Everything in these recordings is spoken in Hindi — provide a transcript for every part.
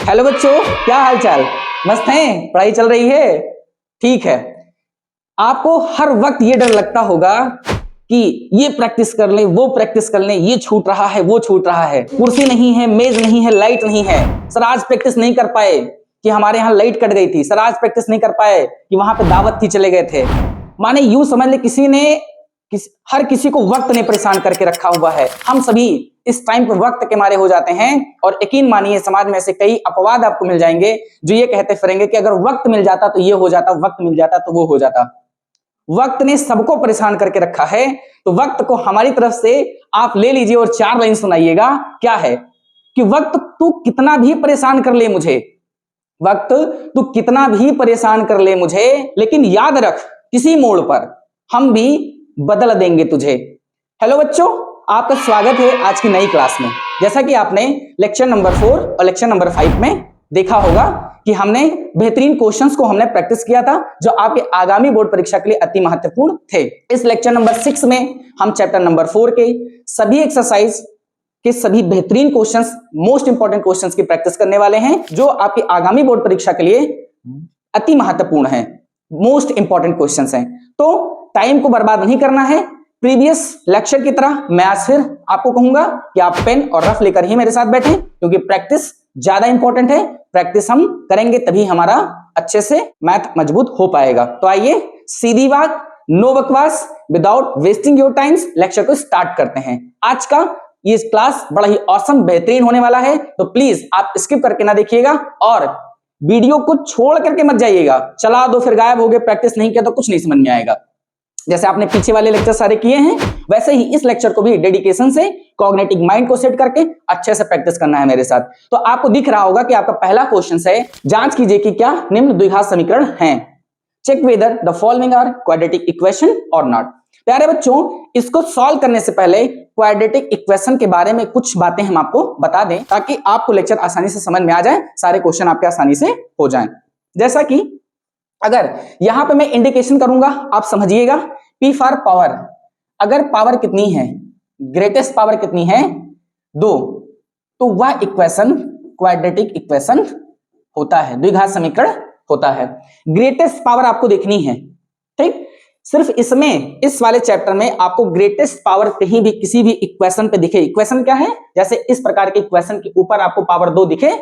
हेलो बच्चों, क्या हाल चाल? मस्त हैं? पढ़ाई चल रही है? ठीक है। आपको हर वक्त ये डर लगता होगा कि ये प्रैक्टिस कर लें, वो प्रैक्टिस कर लें, ये छूट रहा है, वो छूट रहा है, कुर्सी नहीं है, मेज नहीं है, लाइट नहीं है। सर आज प्रैक्टिस नहीं कर पाए कि हमारे यहाँ लाइट कट गई थी। सर आज प्रैक्टिस नहीं कर पाए कि वहां पे दावत थी, चले गए थे। माने यूं समझ ले हर किसी को वक्त ने परेशान करके रखा हुआ है। हम सभी इस टाइम पे वक्त के मारे हो जाते हैं और यकीन मानिए समाज में ऐसे कई अपवाद आपको मिल जाएंगे जो ये कहते फिरेंगे कि अगर वक्त मिल जाता तो ये हो जाता, वक्त मिल जाता तो वो हो जाता। वक्त ने सबको परेशान करके रखा है, तो वक्त को हमारी तरफ से आप ले लीजिए और 4 लाइन सुनाइएगा। क्या है कि वक्त तू कितना भी परेशान कर ले मुझे, वक्त तू कितना भी परेशान कर ले मुझे, लेकिन याद रख किसी मोड़ पर हम भी बदल देंगे तुझे। हेलो बच्चों, आपका स्वागत है आज की नई क्लास में। जैसा कि आपने लेक्चर नंबर 4 और लेक्चर नंबर 5 में देखा होगा कि हमने बेहतरीन क्वेश्चंस को हमने प्रैक्टिस किया था जो आपके आगामी बोर्ड परीक्षा के लिए अति महत्वपूर्ण थे। इस लेक्चर नंबर 6 में हम चैप्टर नंबर 4 के सभी एक्सरसाइज के सभी बेहतरीन क्वेश्चंस, मोस्ट इंपॉर्टेंट क्वेश्चंस की प्रैक्टिस करने वाले हैं जो आपकी आगामी बोर्ड परीक्षा के लिए अति महत्वपूर्ण है, मोस्ट इंपॉर्टेंट क्वेश्चंस हैं। तो टाइम को बर्बाद नहीं करना है। प्रीवियस लेक्चर की तरह मैं आज फिर आपको कहूंगा कि आप पेन और रफ लेकर ही मेरे साथ बैठें, क्योंकि प्रैक्टिस ज्यादा इंपॉर्टेंट है। प्रैक्टिस हम करेंगे तभी हमारा अच्छे से मैथ मजबूत हो पाएगा। तो आइए सीधी बात, नो बकवास, without wasting your time's lecture को स्टार्ट करते हैं। आज का ये क्लास बड़ा ही ऑसम, बेहतरीन होने वाला है, तो प्लीज आप स्किप करके ना देखिएगा और वीडियो को छोड़ करके मत जाइएगा। चला दो फिर गायब हो गए, प्रैक्टिस नहीं किया तो कुछ नहीं समझ में आएगा। जैसे आपने पीछे वाले लेक्चर सारे किए हैं वैसे ही इस लेक्चर को भी डेडिकेशन से कॉग्निटिव माइंड को सेट करके अच्छे से प्रैक्टिस करना है मेरे साथ। तो आपको दिख रहा होगा कि आपका पहला क्वेश्चन है, जांच कीजिए कि क्या निम्न द्विघात समीकरण हैं। Check whether the following are quadratic equation और नॉट। प्यारे बच्चों, इसको सॉल्व करने से पहले क्वाड्रेटिक इक्वेशन के बारे में कुछ बातें हम आपको बता दें ताकि आपको लेक्चर आसानी से समझ में आ जाए, सारे क्वेश्चन आपके आसानी से हो जाएं। जैसा कि अगर यहां पे मैं इंडिकेशन करूंगा, आप समझिएगा, P फॉर पावर। अगर पावर कितनी है, ग्रेटेस्ट पावर कितनी है, 2, तो वह इक्वेशन क्वाड्रेटिक इक्वेशन होता है, द्विघात समीकरण होता है। ग्रेटेस्ट पावर आपको देखनी है, ठीक। सिर्फ इसमें, इस वाले चैप्टर में आपको ग्रेटेस्ट पावर कहीं भी किसी भी इक्वेशन पे दिखे। इक्वेशन क्या है? जैसे इस प्रकार के इक्वेशन के ऊपर आपको पावर 2 दिखे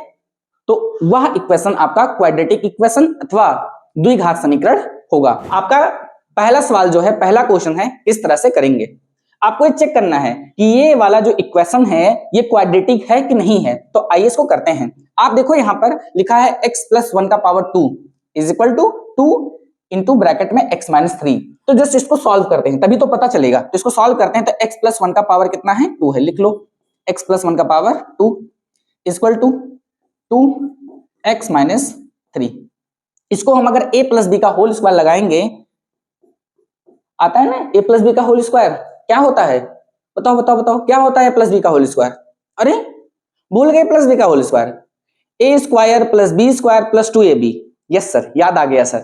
तो वह इक्वेशन आपका क्वाड्रेटिक इक्वेशन अथवा द्विघात समीकरण होगा। आपका पहला सवाल जो है, पहला क्वेश्चन है, इस तरह से करेंगे। आपको ये चेक करना है कि ये वाला जो इक्वेशन है ये क्वाड्रेटिक है कि नहीं है। तो आइए इसको करते हैं। आप देखो यहां पर लिखा है x + 1 का पावर 2 = 2 इंटू ब्रैकेट में x - 3। तो जस्ट इसको सॉल्व करते हैं तभी तो पता चलेगा। तो इसको सॉल्व करते हैं तो x + 1 का पावर कितना है? 2 है। लिख लो x + 1 का पावर 2 = 2x - 3। इसको हम अगर a + b का होल स्क्वायर लगाएंगे, आता है ना a + b का होल स्क्वायर, क्या होता है? बताओ बताओ बताओ, क्या होता है a + b का होल स्क्वायर? अरे भूल गए + b का whole square, a² + b² + 2ab। Yes sir, याद आ गया सर,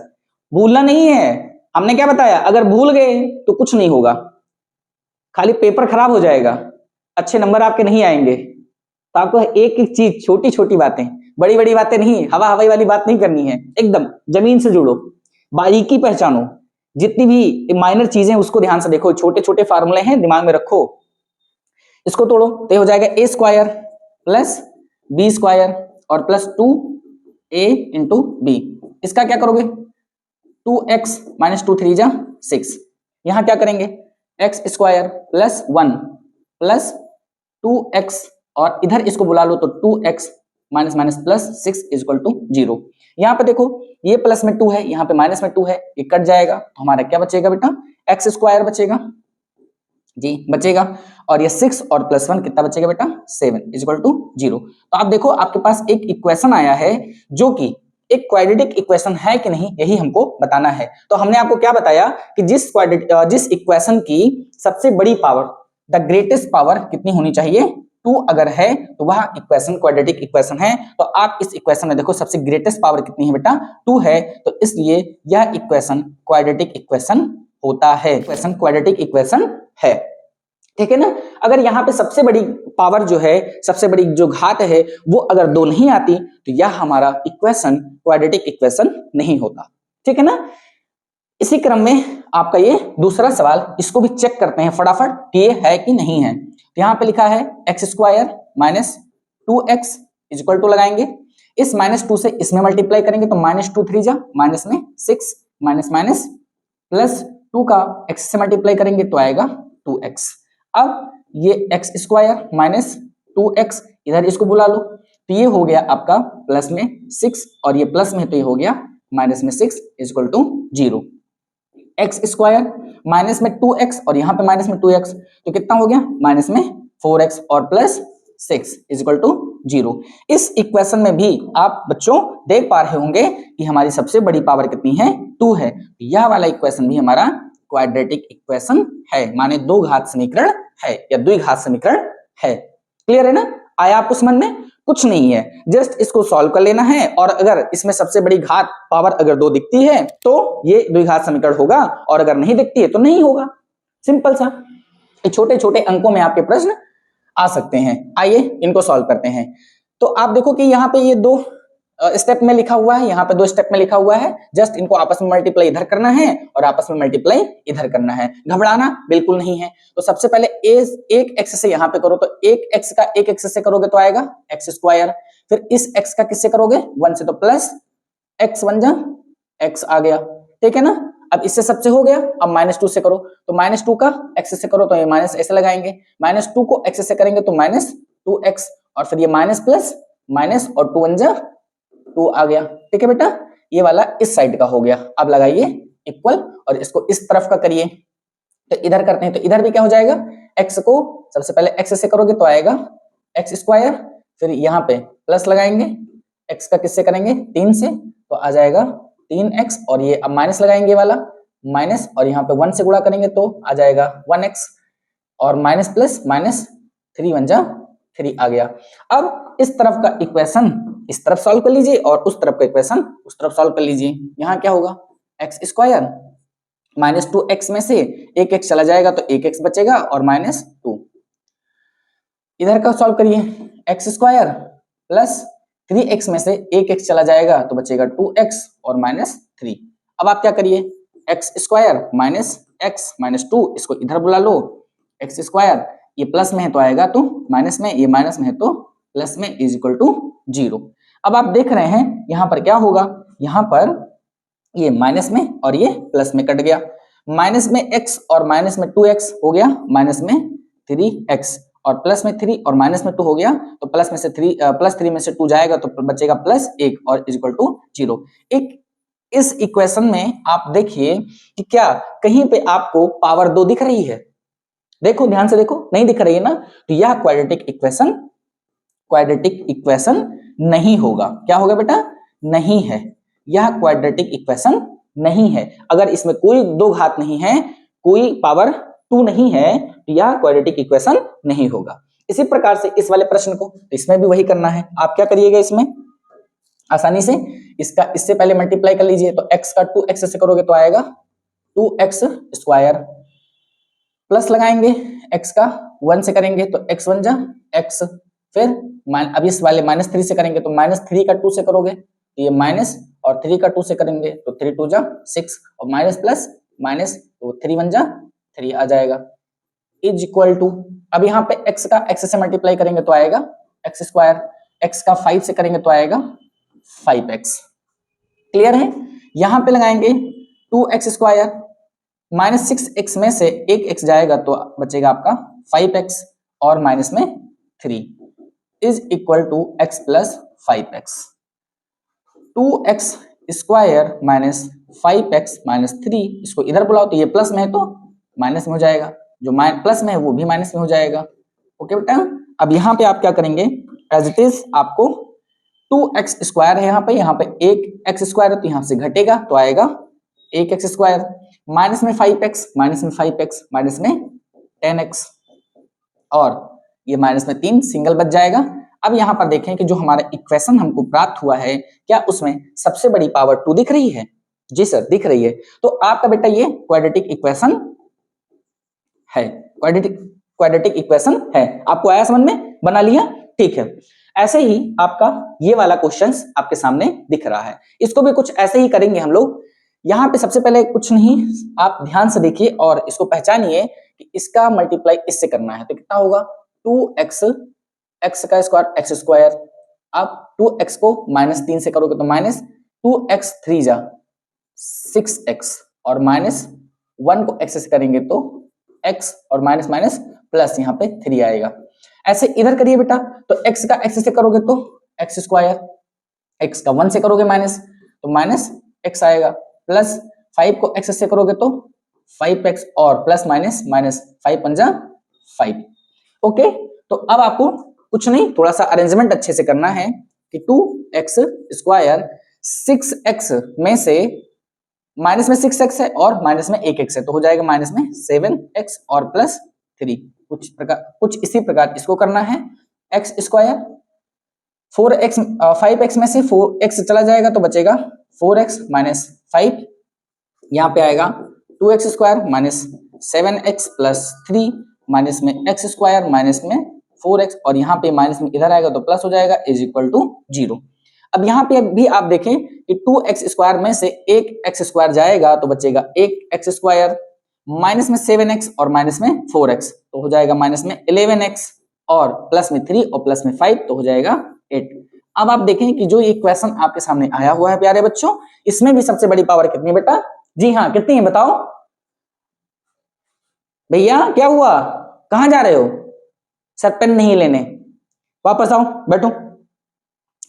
भूलना नहीं है। हमने क्या बताया, अगर भूल गए तो कुछ नहीं होगा, खाली पेपर खराब हो जाएगा, अच्छे नंबर आपके नहीं आएंगे। तो आपको एक एक चीज, छोटी छोटी बातें, बड़ी बड़ी बातें नहीं, हवा हवाई वाली बात नहीं करनी है, एकदम जमीन से जुड़ो, बारीकी पहचानो, जितनी भी माइनर चीजें उसको ध्यान से देखो, छोटे छोटे फार्मूले हैं दिमाग में रखो। इसको तोड़ो तो हो जाएगा a² + b² और +2a × b। इसका क्या करोगे? 2x - 2 3 = 6। यहां क्या करेंगे? x² + 1 + 2x और इधर इसको बुला लो तो 2x - +6 = 0। यहां पे देखो ये प्लस में 2 है, यहां पे माइनस में 2 है, ये कट जाएगा तो हमारा क्या बचेगा बेटा? x² बचेगा जी, बचेगा। और ये 6 और +1 कितना बचेगा बेटा? 7 = 0। तो आप देखो आपके पास एक इक्वेशन आया है जो कि एक क्वाड्रेटिक इक्वेशन है कि नहीं, यही हमको बताना है। तो हमने आपको क्या बताया कि जिस इक्वेशन की सबसे बड़ी पावर, द ग्रेटेस्ट पावर कितनी होनी चाहिए? 2 अगर है तो वह इक्वेशन क्वाड्रेटिक इक्वेशन है। तो आप इस इक्वेशन में देखो सबसे ग्रेटेस्ट पावर कितनी है बेटा? 2 है, तो इसलिए यह इक्वेशन क्वाड्रेटिक इक्वेशन होता है, इक्वेशन क्वाड्रेटिक इक्वेशन है। ठीक है ना। अगर यहाँ पे सबसे बड़ी पावर जो है, सबसे बड़ी जो घात है वो अगर 2 नहीं आती तो यह हमारा इक्वेशन क्वाड्रेटिक इक्वेशन नहीं होता। ठीक है ना। इसी क्रम में आपका ये दूसरा सवाल, इसको भी चेक करते हैं फटाफट कि ये है कि नहीं है। तो यहाँ पे लिखा है x square minus 2x equal to लगाएंगे, इस -2 से इसमें मल्टीप्लाई करेंगे तो -2 3 जा माइनस में 6 माइनस माइनस प्लस 2 का x से मल्टीप्लाई करेंगे तो आएगा 2x। अब ये एक्स स्क्वायर माइनस 2x इधर इसको बुला लो तो ये हो गया आपका प्लस में 6 और ये प्लस में तो ये हो गया माइनस में 6 equal to 0। X square minus में 2x और यहाँ पे माइनस में 2x तो कितना हो गया माइनस में 4x और प्लस 6 इक्वल टू 0। इस इक्वेशन में भी आप बच्चों देख पा रहे होंगे कि हमारी सबसे बड़ी पावर कितनी है 2 है। यह वाला इक्वेशन भी हमारा क्वाड्रेटिक इक्वेशन है, माने 2 घात समीकरण है या द्विघात समीकरण है। क्लियर है ना। आया आपको समझ में। कुछ नहीं है, जस्ट इसको सॉल्व कर लेना है और अगर इसमें सबसे बड़ी घात पावर अगर 2 दिखती है तो ये द्विघात समीकरण होगा और अगर नहीं दिखती है तो नहीं होगा। सिंपल सा। छोटे छोटे अंकों में आपके प्रश्न आ सकते हैं। आइए इनको सॉल्व करते हैं। तो आप देखो कि यहाँ पे ये 2 स्टेप में लिखा हुआ है, यहाँ पे 2 स्टेप में लिखा हुआ है। जस्ट इनको आपस में मल्टीप्लाई इधर करना है और आपस में मल्टीप्लाई इधर करना है, घबराना बिल्कुल नहीं है। तो सबसे पहले एक एक्स से यहाँ पे करो तो एक एक्स का एक एक्स से करोगे तो आएगा एक्स स्क्वायर, फिर इस एक्स का किससे करोगे 1 से तो प्लस एक्स 1 जा एक्स आ गया। ठीक है ना। अब इससे सबसे हो गया, अब -2 से करो तो -2 का x से करो तो ये माइनस ऐसे लगाएंगे, -2 को x से करेंगे तो -2x और फिर ये माइनस प्लस माइनस और 2 1 जा 2 आ गया। ठीक है बेटा, ये वाला इस साइड का हो गया। अब लगाइए इक्वल और इसको इस तरफ का करिए तो इधर करते हैं तो इधर भी क्या हो जाएगा, x को सबसे पहले x से करोगे तो आएगा एक्स स्क्वायर, फिर यहाँ पे प्लस लगाएंगे, x का किससे करेंगे 3 से तो आ जाएगा 3x और ये अब माइनस लगाएंगे वाला माइनस और यहाँ पे 1 से गुणा करेंगे तो आ जाएगा 1x और माइनस प्लस माइनस 3 1 जा 3 आ गया। अब इस तरफ का इक्वेशन इस तरफ सॉल्व कर लीजिए और उस तरफ का इक्वेशन उस तरफ सॉल्व कर लीजिए। यहाँ क्या होगा एक्स स्क्वायर -2x में से एक x चला जाएगा तो एक x बचेगा और -2। इधर का सॉल्व करिए एक्स स्क्वायर प्लस 3x में से एक x चला जाएगा तो बचेगा 2x और -3। अब आप क्या करिए x square minus x minus 2 इसको इधर बुला लो, एक्स स्क्वायर ये प्लस में है तो आएगा तो माइनस में, ये माइनस में है तो प्लस में इज इक्वल टू 0। अब आप देख रहे हैं यहाँ पर क्या होगा, यहाँ पर ये माइनस में और ये प्लस में कट गया, माइनस में x और माइनस में 2x हो गया माइनस में 3x और प्लस में 3 और माइनस में 2 हो गया तो प्लस में से 3 में से 2 जाएगा तो बचेगा +1 और इज इक्वल टू 0। एक इस इक्वेशन में आप देखिए कि क्या कहीं पे आपको पावर 2 दिख रही है, देखो ध्यान से देखो, नहीं दिख रही है ना, तो यह क्वाड्रेटिक इक्वेशन नहीं होगा। क्या होगा बेटा, नहीं है, यह क्वाड्रेटिक इक्वेशन नहीं है। अगर इसमें कोई 2 घात नहीं है, कोई पावर 2 नहीं है तो यह क्वाड्रेटिक इक्वेशन नहीं होगा। इसी प्रकार से इस वाले प्रश्न को इसमें भी वही करना है। आप क्या करिएगा इसमें आसानी से इसका इससे पहले मल्टीप्लाई कर लीजिए तो x का 2x से करोगे तो आएगा 2x स्क्वायर, प्लस लगाएंगे x का 1 से करेंगे तो x 1 जा x, फिर अब इस वाले -3 से करेंगे तो -3 का 2 से करोगे तो ये माइनस और 3 का 2 से करेंगे तो 3 2 जा 6 और माइनस प्लस माइनस तो 3 1 जा 3 आ जाएगा इज इक्वल टू, अब यहाँ पे x का x से मल्टीप्लाई करेंगे तो आएगा x स्क्वायर, x का 5 से करेंगे तो आएगा 5x। क्लियर है। यहाँ पे लगाएंगे 2x स्क्वायर -6x में से एक x जाएगा तो बचेगा आपका 5x और माइनस में 3 is equal to x plus 5x। 2x square minus 5x minus 3 इसको इधर बुलाओ तो ये प्लस में है तो माइनस में हो जाएगा, जो प्लस में है वो भी माइनस में हो जाएगा। ओके बेटा, अब यहाँ पे आप क्या करेंगे एज इट इज, आपको 2x स्क्वायर है यहाँ पे एक x स्क्वायर है तो यहाँ से घटेगा तो आएगा 1x स्क्वायर माइनस में 5x माइनस में 5x माइनस में 10x और ये माइनस में 3 सिंगल बच जाएगा। अब यहाँ पर देखें कि जो हमारा इक्वेशन हमको प्राप्त हुआ है क्या उसमें सबसे बड़ी पावर 2 दिख रही है? जी सर दिख रही है। तो आपका बेटा ये क्वाड्रेटिक इक्वेशन है। क्वाड्रेटिक इक्वेशन है। आपको आया समझ में, बना लिया, ठीक है। ऐसे ही आपका ये वाला क्वेश्चंस आपके सामने दिख रहा है, इसको भी कुछ ऐसे ही करेंगे हम लोग। यहाँ पे सबसे पहले कुछ नहीं, आप ध्यान से देखिए और इसको पहचानिए कि इसका मल्टीप्लाई इससे करना है, तो कितना होगा 2x, x का स्क्वायर x स्क्वायर। आप 2x को -3 से करोगे तो -2x 3 जा 6x और -1 को x से करेंगे तो x और माइनस माइनस प्लस यहाँ पे 3 आएगा। ऐसे इधर करिए बेटा, तो x का x से करोगे तो x स्क्वायर, x का 1 से करोगे माइनस तो माइनस x आएगा, प्लस 5 को x से करोगे तो 5x और प्लस माइनस माइनस 5 पंजा 5। ओके, तो अब आपको कुछ नहीं, थोड़ा सा अरेंजमेंट अच्छे से करना है कि 2x स्क्वायर 6x में से माइनस में 6x है और माइनस में 1x है, तो हो जाएगा माइनस में 7x और प्लस 3। कुछ इसी प्रकार इसको करना है। x स्क्वायर 4x 5x में से 4x चला जाएगा तो बचेगा 4x माइनस 5, यहाँ पे आएगा 2x square minus 7x plus 3 minus में x स्क्वायर माइनस में 4x और यहाँ पे माइनस में इधर आएगा तो प्लस हो जाएगा इज इक्वल टू 0। अब यहाँ पे भी आप देखें कि 2x स्क्वायर में से एक x स्क्वायर जाएगा तो बचेगा एक x स्क्वायर, माइनस में 7x और माइनस में 4x तो हो जाएगा माइनस में 11x और प्लस में 3 और प्लस में 5 तो हो जाएगा 8। अब आप देखें कि जो ये इक्वेशन आपके सामने आया हुआ है प्यारे बच्चों, इसमें भी सबसे बड़ी पावर कितनी है बेटा? जी हाँ, कितनी है बताओ भैया, क्या हुआ, कहां जा रहे हो? सर पेन नहीं लेने, वापस आओ, बैठो।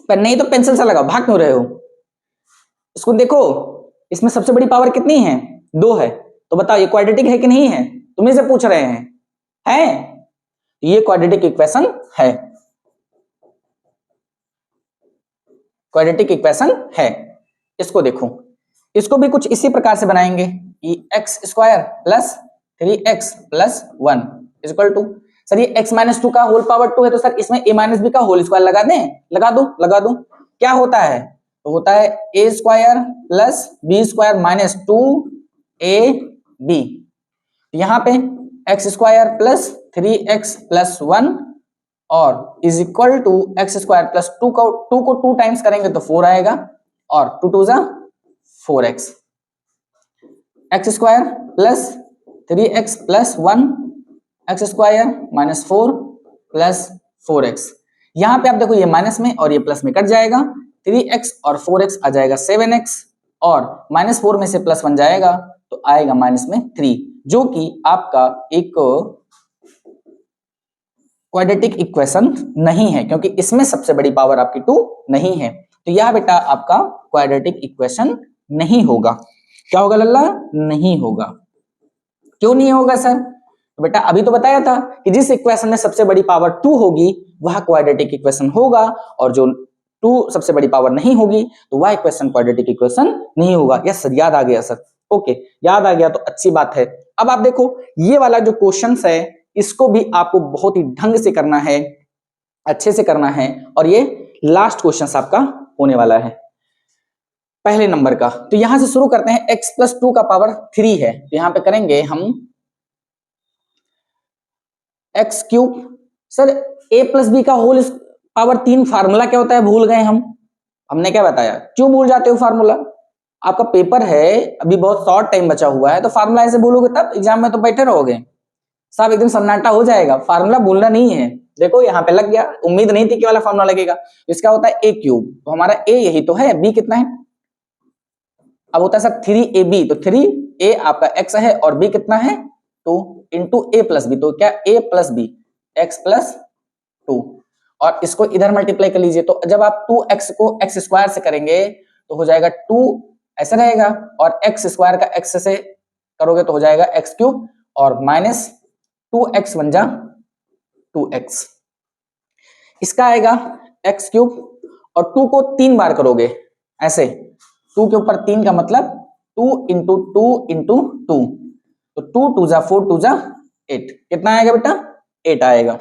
पेन नहीं तो पेंसिल से लगाओ, भाग क्यों रहे हो? इसको देखो, इसमें सबसे बड़ी पावर कितनी है? 2 है। तो बताओ ये क्वाड्रेटिक है कि नहीं है? तुम्हें से पूछ रहे हैं, है? ये क्वाड्रेटिक इक्वेशन है, क्वाड्रेटिक इक्वेशन है। इसको देखो, इसको भी कुछ इसी प्रकार से बनाएंगे कि x square plus 3x plus 1 equal to, sir ये x माइनस 2 का होल पावर 2 है तो सर इसमें a माइनस बी का होल स्क्वायर लगा दें? लगा दो। क्या होता है? तो होता है a square plus b square minus 2ab। यहाँ पे x square plus 3x plus 1 और is equal to x square plus 2 को 2 टाइम्स करेंगे तो 4 आएगा और 2 2 जा 4x, x square plus 3x plus 1 x square minus 4 plus 4x। यहाँ पे आप देखो ये माइनस में और ये प्लस में कट जाएगा, 3x और 4x आ जाएगा 7x और माइनस 4 में से प्लस 1 जाएगा तो आएगा माइनस में 3, जो कि आपका एक क्वाड्रेटिक इक्वेशन नहीं है क्योंकि इसमें सबसे बड़ी पावर आपकी 2 नहीं है। तो यह बेटा आपका क्वाड्रेटिक इक्वेशन नहीं होगा। क्या होगा लल्ला? नहीं होगा। क्यों नहीं होगा सर? तो बेटा अभी तो बताया था कि जिस इक्वेशन में सबसे बड़ी पावर 2 होगी वह क्वाड्रेटिक इक्वेशन होगा और जो 2 सबसे बड़ी पावर नहीं होगी तो वह इक्वेशन क्वाड्रेटिक इक्वेशन नहीं होगा। यस सर, याद आ गया सर। ओके, याद आ गया तो अच्छी बात है। अब आप देखो ये वाला जो क्वेश्चन है इसको भी आपको बहुत ही ढंग से करना है, अच्छे से करना है और ये लास्ट क्वेश्चन आपका होने वाला है पहले नंबर का। तो यहां से शुरू करते हैं। x प्लस 2 का पावर 3 है तो यहां पे करेंगे हम x cube. Sir a plus b का होल पावर 3 फार्मूला क्या होता है भूल गए हम? हमने क्या बताया? क्यों भूल जाते हो फार्मूला? आपका पेपर है, अभी बहुत शॉर्ट टाइम बचा हुआ है तो फार्मूला ऐसे भूलोगे तब एग्जाम में तो बैठे रहोगे, सब एकदम सन्नाटा हो जाएगा। फार्मूला भूलना नहीं है। देखो यहाँ पे लग गया, उम्मीद नहीं थी कि वाला फार्मूला लगेगा। इसका होता है a क्यूब, तो हमारा a यही तो है, b कितना है? अब होता है सर 3ab, तो 3a आपका x है और b कितना है? 2 इंटू a प्लस बी, तो क्या a plus b x plus 2 और इसको इधर मल्टीप्लाई कर लीजिए। तो जब आप 2x को x स्क्वायर से करेंगे तो हो जाएगा 2 ऐसे रहेगा और x स्क्वायर का x से करोगे तो हो जाएगा x क्यूब और माइनस 2x बन जा 2x। इसका आएगा x क्यूब और 2 को 3 बार करोगे ऐसे, 2 के ऊपर 3 का मतलब 2 इंटू 2 इंटू 2, तो 2 2 जा 4 2 जा 8, कितना आएगा बेटा? 8 आएगा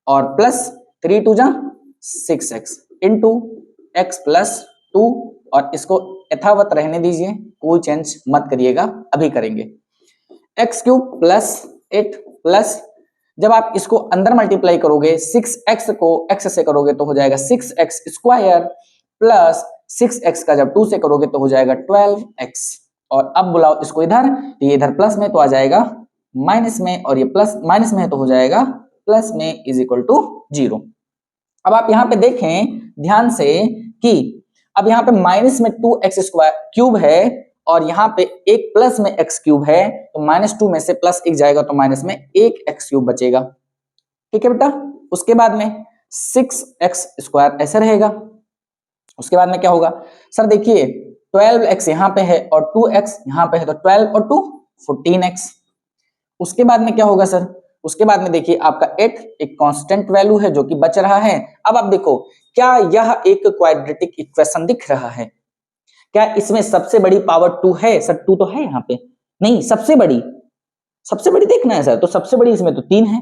और प्लस 3 2 जा 6x इंटू x प्लस 2 और इसको यथावत रहने दीजिए, कोई चेंज मत करिएगा, अभी करेंगे। x क्यूब प्लस 8 प्लस जब आप इसको अंदर मल्टीप्लाई करोगे 6x को x से करोगे तो हो जाएगा 6x स्क्वायर प्लस 6x का जब 2 से करोगे तो हो जाएगा 12x। और अब बुलाओ इसको इधर, तो ये इधर प्लस में तो आ जाएगा माइनस में, और ये प्लस माइनस में है तो हो जाएगा प्लस में इज इक्वल टू 0। अब आप यहाँ पे देखें ध्यान से कि अब यहाँ पे माइनस में 2x स्क्वायर क्यूब है और यहाँ पे एक प्लस में x क्यूब है, तो -2 में से प्लस एक जाएगा तो माइनस में 1x क्यूब बचेगा। ठीक है बेटा, उसके बाद में 6x स्क्वायर ऐसे रहेगा। उसके बाद में क्या होगा सर, देखिए 12x यहाँ पे है और 2x यहाँ पे है, तो 12 और 2 14x। उसके बाद में क्या होगा सर, उसके बाद में देखिए आपका 8 एक कांस्टेंट वैल्यू है जो कि बच रहा है। अब आप देखो क्या यह एक क्वाड्रेटिक इक्वेशन दिख रहा है? क्या इसमें सबसे बड़ी पावर 2 है? सर 2 तो है यहाँ पे, नहीं सबसे बड़ी देखना है सर, तो सबसे बड़ी इसमें तो 3 है,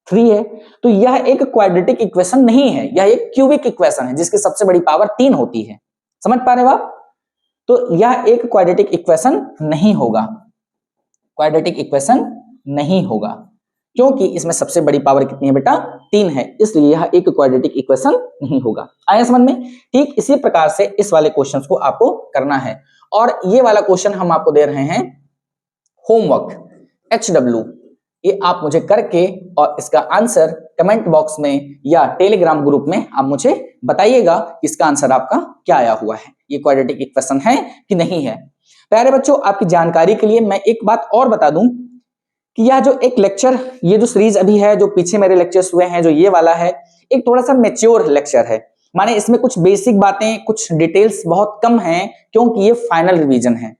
3 है, तो यह एक क्वाड्रेटिक इक्वेशन नहीं है, यह एक क्यूबिक इक्वेशन है जिसकी सबसे बड़ी पावर 3 होती है। समझ पा रहे हो आप? तो यह एक क्वाड्रेटिक इक्वेशन नहीं होगा, क्वाड्रेटिक इक्वेशन नहीं होगा, क्योंकि इसमें सबसे बड़ी पावर कितनी है बेटा? 3 है, इसलिए यह एक क्वाड्रेटिक इक्वेशन नहीं होगा। आया समझ में? ठीक इसी प्रकार से इस वाले क्वेश्चंस को आपको करना है, और ये वाला क्वेश्चन हम आपको दे रहे हैं होमवर्क HW, ये आप मुझे करके और इसका आंसर कमेंट बॉक्स में या टेलीग्राम ग्रुप में आप मुझे बताइएगा इसका आंसर आपका क्या आया हुआ है, ये क्वाड्रेटिक इक्वेशन है कि नहीं है। प्यारे बच्चों, आपकी जानकारी के लिए मैं एक बात और बता दूं कि यह जो एक लेक्चर, ये जो सीरीज अभी है, जो पीछे मेरे लेक्चर्स हुए हैं, जो ये वाला है, एक थोड़ा सा मैच्योर लेक्चर है, माने इसमें कुछ बेसिक बातें, कुछ डिटेल्स बहुत कम हैं, क्योंकि ये फाइनल रिवीजन है।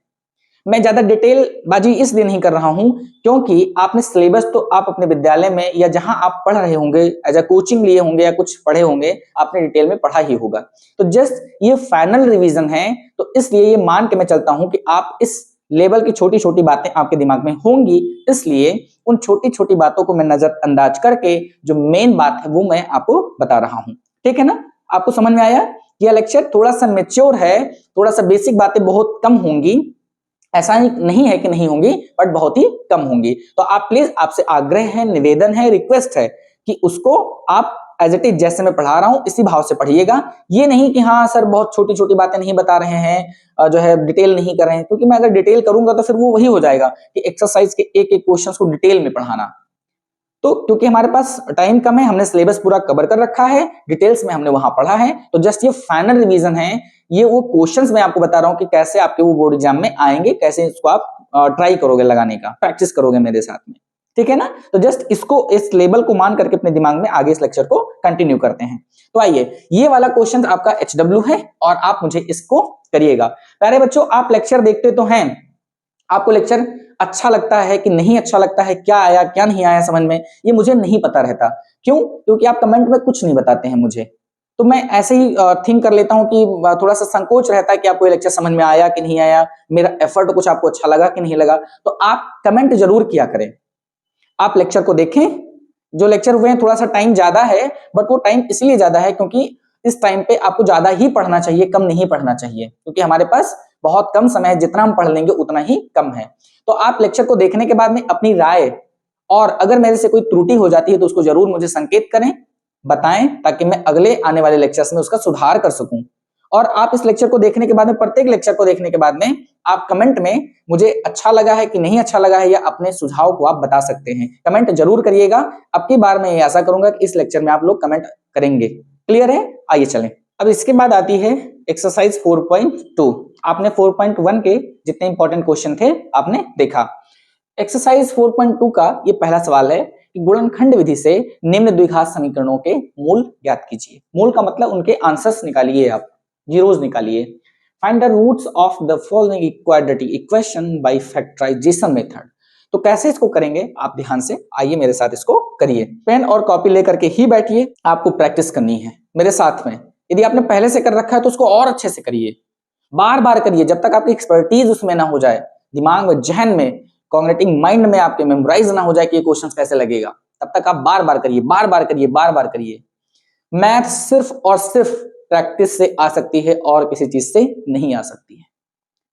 मैं ज्यादा डिटेल बाजी इसलिए नहीं कर रहा हूं क्योंकि आपने सिलेबस तो आप अपने विद्यालय में या जहां आप पढ़ रहे होंगे एज अ कोचिंग लिए होंगे या कुछ पढ़े होंगे, आपने डिटेल में पढ़ा ही होगा। तो जस्ट ये फाइनल रिवीजन है, तो इसलिए ये मान के मैं चलता हूं कि आप इस लेवल की छोटी छोटी बातें आपके दिमाग में होंगी, इसलिए उन छोटी छोटी बातों को मैं नजरअंदाज करके जो मेन बात है वो मैं आपको बता रहा हूं। ठीक है ना? आपको समझ में आया? यह लेक्चर थोड़ा सा मैच्योर है, थोड़ा सा बेसिक बातें बहुत कम होंगी, ऐसा नहीं है कि नहीं होंगी, बट बहुत ही कम होंगी। तो आप प्लीज, आपसे आग्रह है, निवेदन है, रिक्वेस्ट है कि उसको आप एज इट इज जैसे मैं पढ़ा रहा हूं इसी भाव से पढ़िएगा। ये नहीं कि हाँ सर बहुत छोटी छोटी बातें नहीं बता रहे हैं, जो है डिटेल नहीं कर रहे हैं, क्योंकि मैं अगर डिटेल करूंगा तो फिर वो वही हो जाएगा कि एक्सरसाइज के एक एक क्वेश्चन को डिटेल में पढ़ाना। तो क्योंकि हमारे पास टाइम कम है, हमने सिलेबस पूरा कवर कर रखा है, डिटेल्स में हमने वहां पढ़ा है, तो जस्ट ये फाइनल रिवीजन है, ये वो क्वेश्चंस मैं आपको बता रहा हूं कि कैसे आपके वो बोर्ड एग्जाम में आएंगे, कैसे इसको आप ट्राई करोगे लगाने का, प्रैक्टिस करोगे मेरे साथ में। ठीक है ना? तो जस्ट इसको, इस लेवल को मान करके अपने दिमाग में आगे इस लेक्चर को कंटिन्यू करते हैं। तो आइए, ये वाला क्वेश्चन आपका HW है और आप मुझे इसको करिएगा। प्यारे बच्चों, आप लेक्चर देखते तो हैं, आपको लेक्चर अच्छा लगता है कि नहीं अच्छा लगता है, क्या आया क्या नहीं आया समझ में, ये मुझे नहीं पता रहता। क्यों? क्योंकि आप कमेंट में कुछ नहीं बताते हैं मुझे, तो मैं ऐसे ही थिंक कर लेता हूं कि थोड़ा सा संकोच रहता है कि आपको ये लेक्चर समझ में आया कि नहीं आया, मेरा एफर्ट कुछ आपको अच्छा लगा कि नहीं लगा। तो आप कमेंट जरूर किया करें, आप लेक्चर को देखें। जो लेक्चर हुए हैं थोड़ा सा टाइम ज्यादा है, बट वो टाइम इसलिए ज्यादा है क्योंकि इस टाइम पे आपको ज्यादा ही पढ़ना चाहिए, कम नहीं पढ़ना चाहिए, क्योंकि हमारे पास बहुत कम समय है, जितना हम पढ़ लेंगे उतना ही कम है। तो आप लेक्चर को देखने के बाद में अपनी राय, और अगर मेरे से कोई त्रुटि हो जाती है तो उसको जरूर मुझे संकेत करें, बताएं, ताकि मैं अगले आने वाले लेक्चर्स में उसका सुधार कर सकूं। और आप इस लेक्चर को देखने के बाद में, प्रत्येक लेक्चर को देखने के बाद में आप कमेंट में मुझे अच्छा लगा है कि नहीं अच्छा लगा है, या अपने सुझाव को आप बता सकते हैं। कमेंट जरूर करिएगा। अब की बार मैं ये आशा करूंगा कि इस लेक्चर में आप लोग कमेंट करेंगे। क्लियर है? आइए चलें। अब इसके बाद आती है एक्सरसाइज 4.2। आपने 4.1 के जितने इंपॉर्टेंट क्वेश्चन थे आपने देखा। एक्सरसाइज 4.2 का ये पहला सवाल है कि गुणनखंड विधि से निम्न द्विघात समीकरणों के मूल ज्ञात कीजिए। मूल का मतलब उनके आंसर्स निकालिए, आप जीरोस निकालिए। Find the roots of the following quadratic equation by factorization method. तो कैसे इसको करेंगे आप ध्यान से आइए मेरे साथ इसको करिए। पेन और कॉपी लेकर के ही बैठिए, आपको प्रैक्टिस करनी है मेरे साथ में। यदि आपने पहले से कर रखा है तो उसको और अच्छे से करिए, बार बार करिए, जब तक आपकी एक्सपर्टीज उसमें ना हो जाए, दिमाग में, जहन में, कॉग्निटिव माइंड में आपके मेमोराइज ना हो जाए कि ये क्वेश्चन कैसे लगेगा, तब तक आप बार बार करिए, बार बार करिए, बार बार करिए। मैथ सिर्फ और सिर्फ प्रैक्टिस से आ सकती है और किसी चीज से नहीं आ सकती है।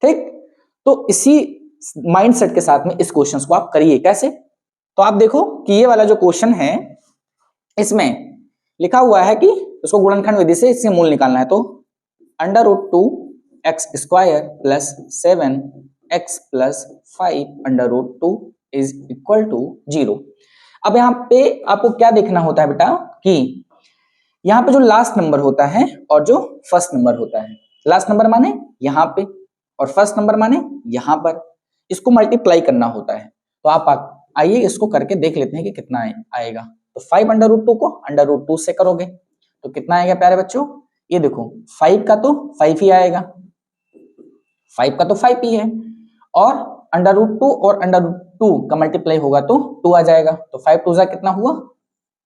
ठीक? तो इसी माइंडसेट के साथ में इस क्वेश्चन को आप करिए। कैसे? तो आप देखो कि ये वाला जो क्वेश्चन है इसमें लिखा हुआ है कि उसको गुणनखंड विधि से इससे मूल निकालना है, तो under root 2x² plus 7x plus 5 under root 2 is equal to 0। अब यहाँ पे आपको क्या देखना होता है बेटा कि यहाँ पे जो लास्ट नंबर होता है और जो फर्स्ट नंबर होता है, लास्ट नंबर माने यहाँ पे और फर्स्ट नंबर माने यहाँ पर, इसको मल्टीप्लाई करना होता है। तो आप आइए इसको करके देख लेते हैं कि कितना आएगा। तो 5 अंडर रूट 2 को अंडर रूट 2 से करोगे तो कितना आएगा प्यारे बच्चों, ये देखो 5 का तो 5 ही आएगा, 5 का तो 5 ही है, और अंडर रूट 2 और अंडर रूट 2 का मल्टीप्लाई होगा तो 2 आ जाएगा। तो 5 2 कितना हुआ,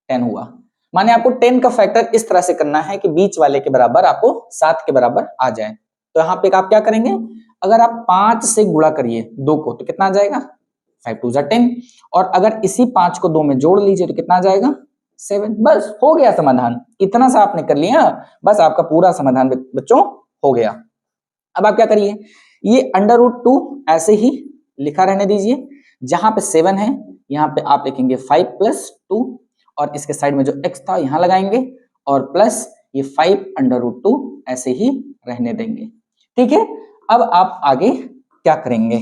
10 हुआ। माने आपको 10 का फैक्टर इस तरह से करना है कि बीच वाले के बराबर आपको 7 के बराबर आ जाए। तो यहाँ पे आप क्या करेंगे, अगर आप 5 से गुणा करिए 2 को तो कितना आ जाएगा, 5 2 10, और अगर इसी 5 को 2 में जोड़ लीजिए तो कितना आ जाएगा, 7। बस हो गया समाधान, इतना सा आपने कर लिया, बस आपका पूरा समाधान बच्चों हो गया। अब आप क्या करिए, ये अंडर रूट 2 ऐसे ही लिखा रहने दीजिए, जहां पे 7 है यहाँ पे आप लिखेंगे 5 प्लस 2, और इसके साइड में जो x था यहां लगाएंगे, और प्लस ये 5 अंडर रूट 2 ऐसे ही रहने देंगे। ठीक है, अब आप आगे क्या करेंगे,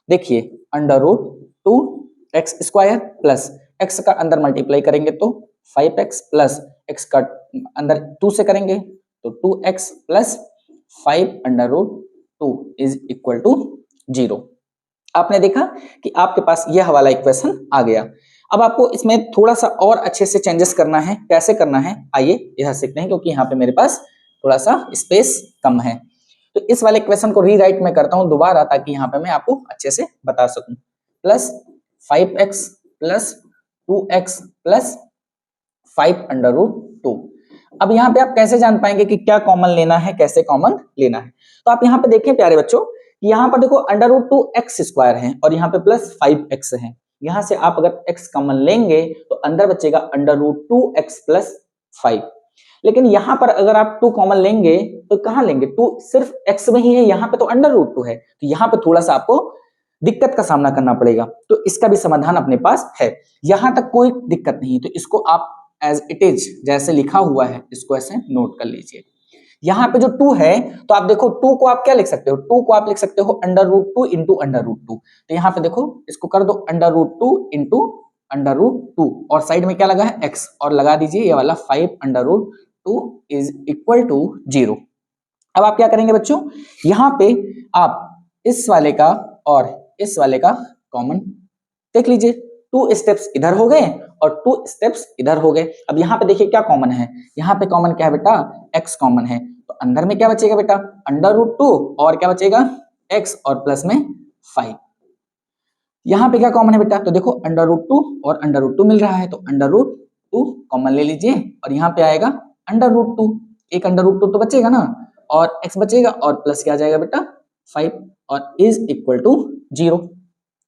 देखिए under root 2x² plus x का अंदर मल्टीप्लाई करेंगे तो 5x प्लस x का अंदर 2 से करेंगे तो 2x plus 5 under root 2 is equal to 0। आपने देखा कि आपके पास यह वाला इक्वेशन आ गया। अब आपको इसमें थोड़ा सा और अच्छे से चेंजेस करना है, कैसे करना है आइए यह सीखते हैं, क्योंकि यहाँ पे मेरे पास थोड़ा सा स्पेस कम है। तो इस वाले इक्वेशन को रीराइट में करता हूं दोबारा, ताकि यहाँ पे मैं आपको अच्छे से बता सकूं। Plus 5x plus 2x plus 5 under root 2। अब यहाँ पे आप कैसे जान पाएंगे कि क्या कॉमन लेना है, कैसे कॉमन लेना है। तो आप यहाँ पे देखें प्यारे बच्चों, यहाँ पर देखो अंडर रूट 2x² है और यहाँ पे प्लस 5x है। यहाँ से आप अगर x कॉमन लेंगे तो अंदर बचेगा अंडर रूट 2x प्लस 5। लेकिन यहाँ पर अगर आप 2 कॉमन लेंगे तो कहाँ लेंगे, 2 सिर्फ x में ही है, यहाँ पे तो अंडर रूट 2 है, तो यहाँ पे थोड़ा सा आपको दिक्कत का सामना करना पड़ेगा। तो इसका भी समाधान अपने पास है, यहां तक कोई दिक्कत नहीं। तो इसको आप एज इट इज जैसे लिखा हुआ है इसको ऐसे नोट कर लीजिए। यहाँ पे जो 2 है तो आप देखो 2 को आप क्या लिख सकते हो, 2 को आप लिख सकते हो under root 2 into under root 2। तो यहाँ पे देखो इसको कर दो under root 2 into under root 2, और साइड में क्या लगा है x, और लगा दीजिए ये वाला 5 under root 2 is equal to 0। अब आप क्या करेंगे बच्चों, यहाँ पे आप इस वाले का और इस वाले का कॉमन देख लीजिए, 2 स्टेप्स इधर हो गए और 2 स्टेप्स इधर हो गए। अब यहाँ पे देखिए क्या कॉमन है, यहाँ पे कॉमन क्या है बेटा, x कॉमन है, तो अंदर में क्या बचेगा बेटा, अंडर रूट 2, और क्या बचेगा x और प्लस में 5। यहाँ पे क्या कॉमन है बेटा, तो देखो अंडर रूट 2 और अंडर रूट 2 मिल रहा है, तो अंडर रूट 2 कॉमन ले लीजिए, और यहाँ पे आएगा अंडर रूट 2, एक अंडर रूट 2 तो बचेगा ना, और x बचेगा, और प्लस क्या आ जाएगा बेटा 5, और इज इक्वल टू 0।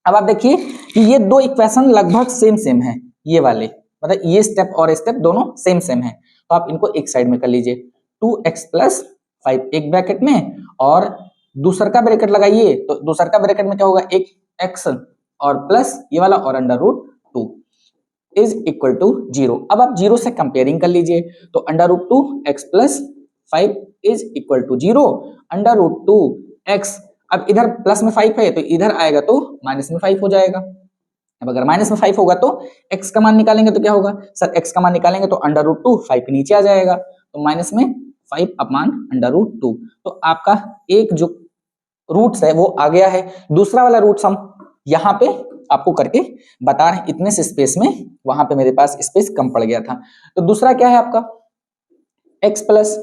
अब आप देखिए कि ये दो इक्वेशन लगभग सेम है, ये वाले मतलब ये स्टेप और स्टेप दोनों सेम है, तो आप इनको एक साइड में कर लीजिए, 2x प्लस 5 एक ब्रैकेट में, और दूसर का ब्रैकेट लगाइए, तो दूसर का ब्रैकेट में क्या होगा, एक x और प्लस ये वाला और under root 2 is equal to 0। अब आप 0 से कंपेयरिंग कर लीजिए, तो under root 2 x plus 5 is equal to 0, under root 2 x, अब इधर प्लस में 5 है तो इधर आएगा तो माइनस में 5 हो जाएगा। अब अगर माइनस में 5 होगा तो x का मान निकालेंगे तो क्या होगा, सर x का मान निकालेंगे तो अंडर रूट 2 5 के नीचे आ जाएगा, तो माइनस में 5 अपॉन अंडर रूट 2। तो आपका एक जो रूट्स है वो आ गया है, दूसरा वाला रूट्स हम यहाँ पे आपको करके बता रहे हैं, इतने से स्पेस में, वहां पे मेरे पास स्पेस कम पड़ गया था। तो दूसरा क्या है आपका, x plus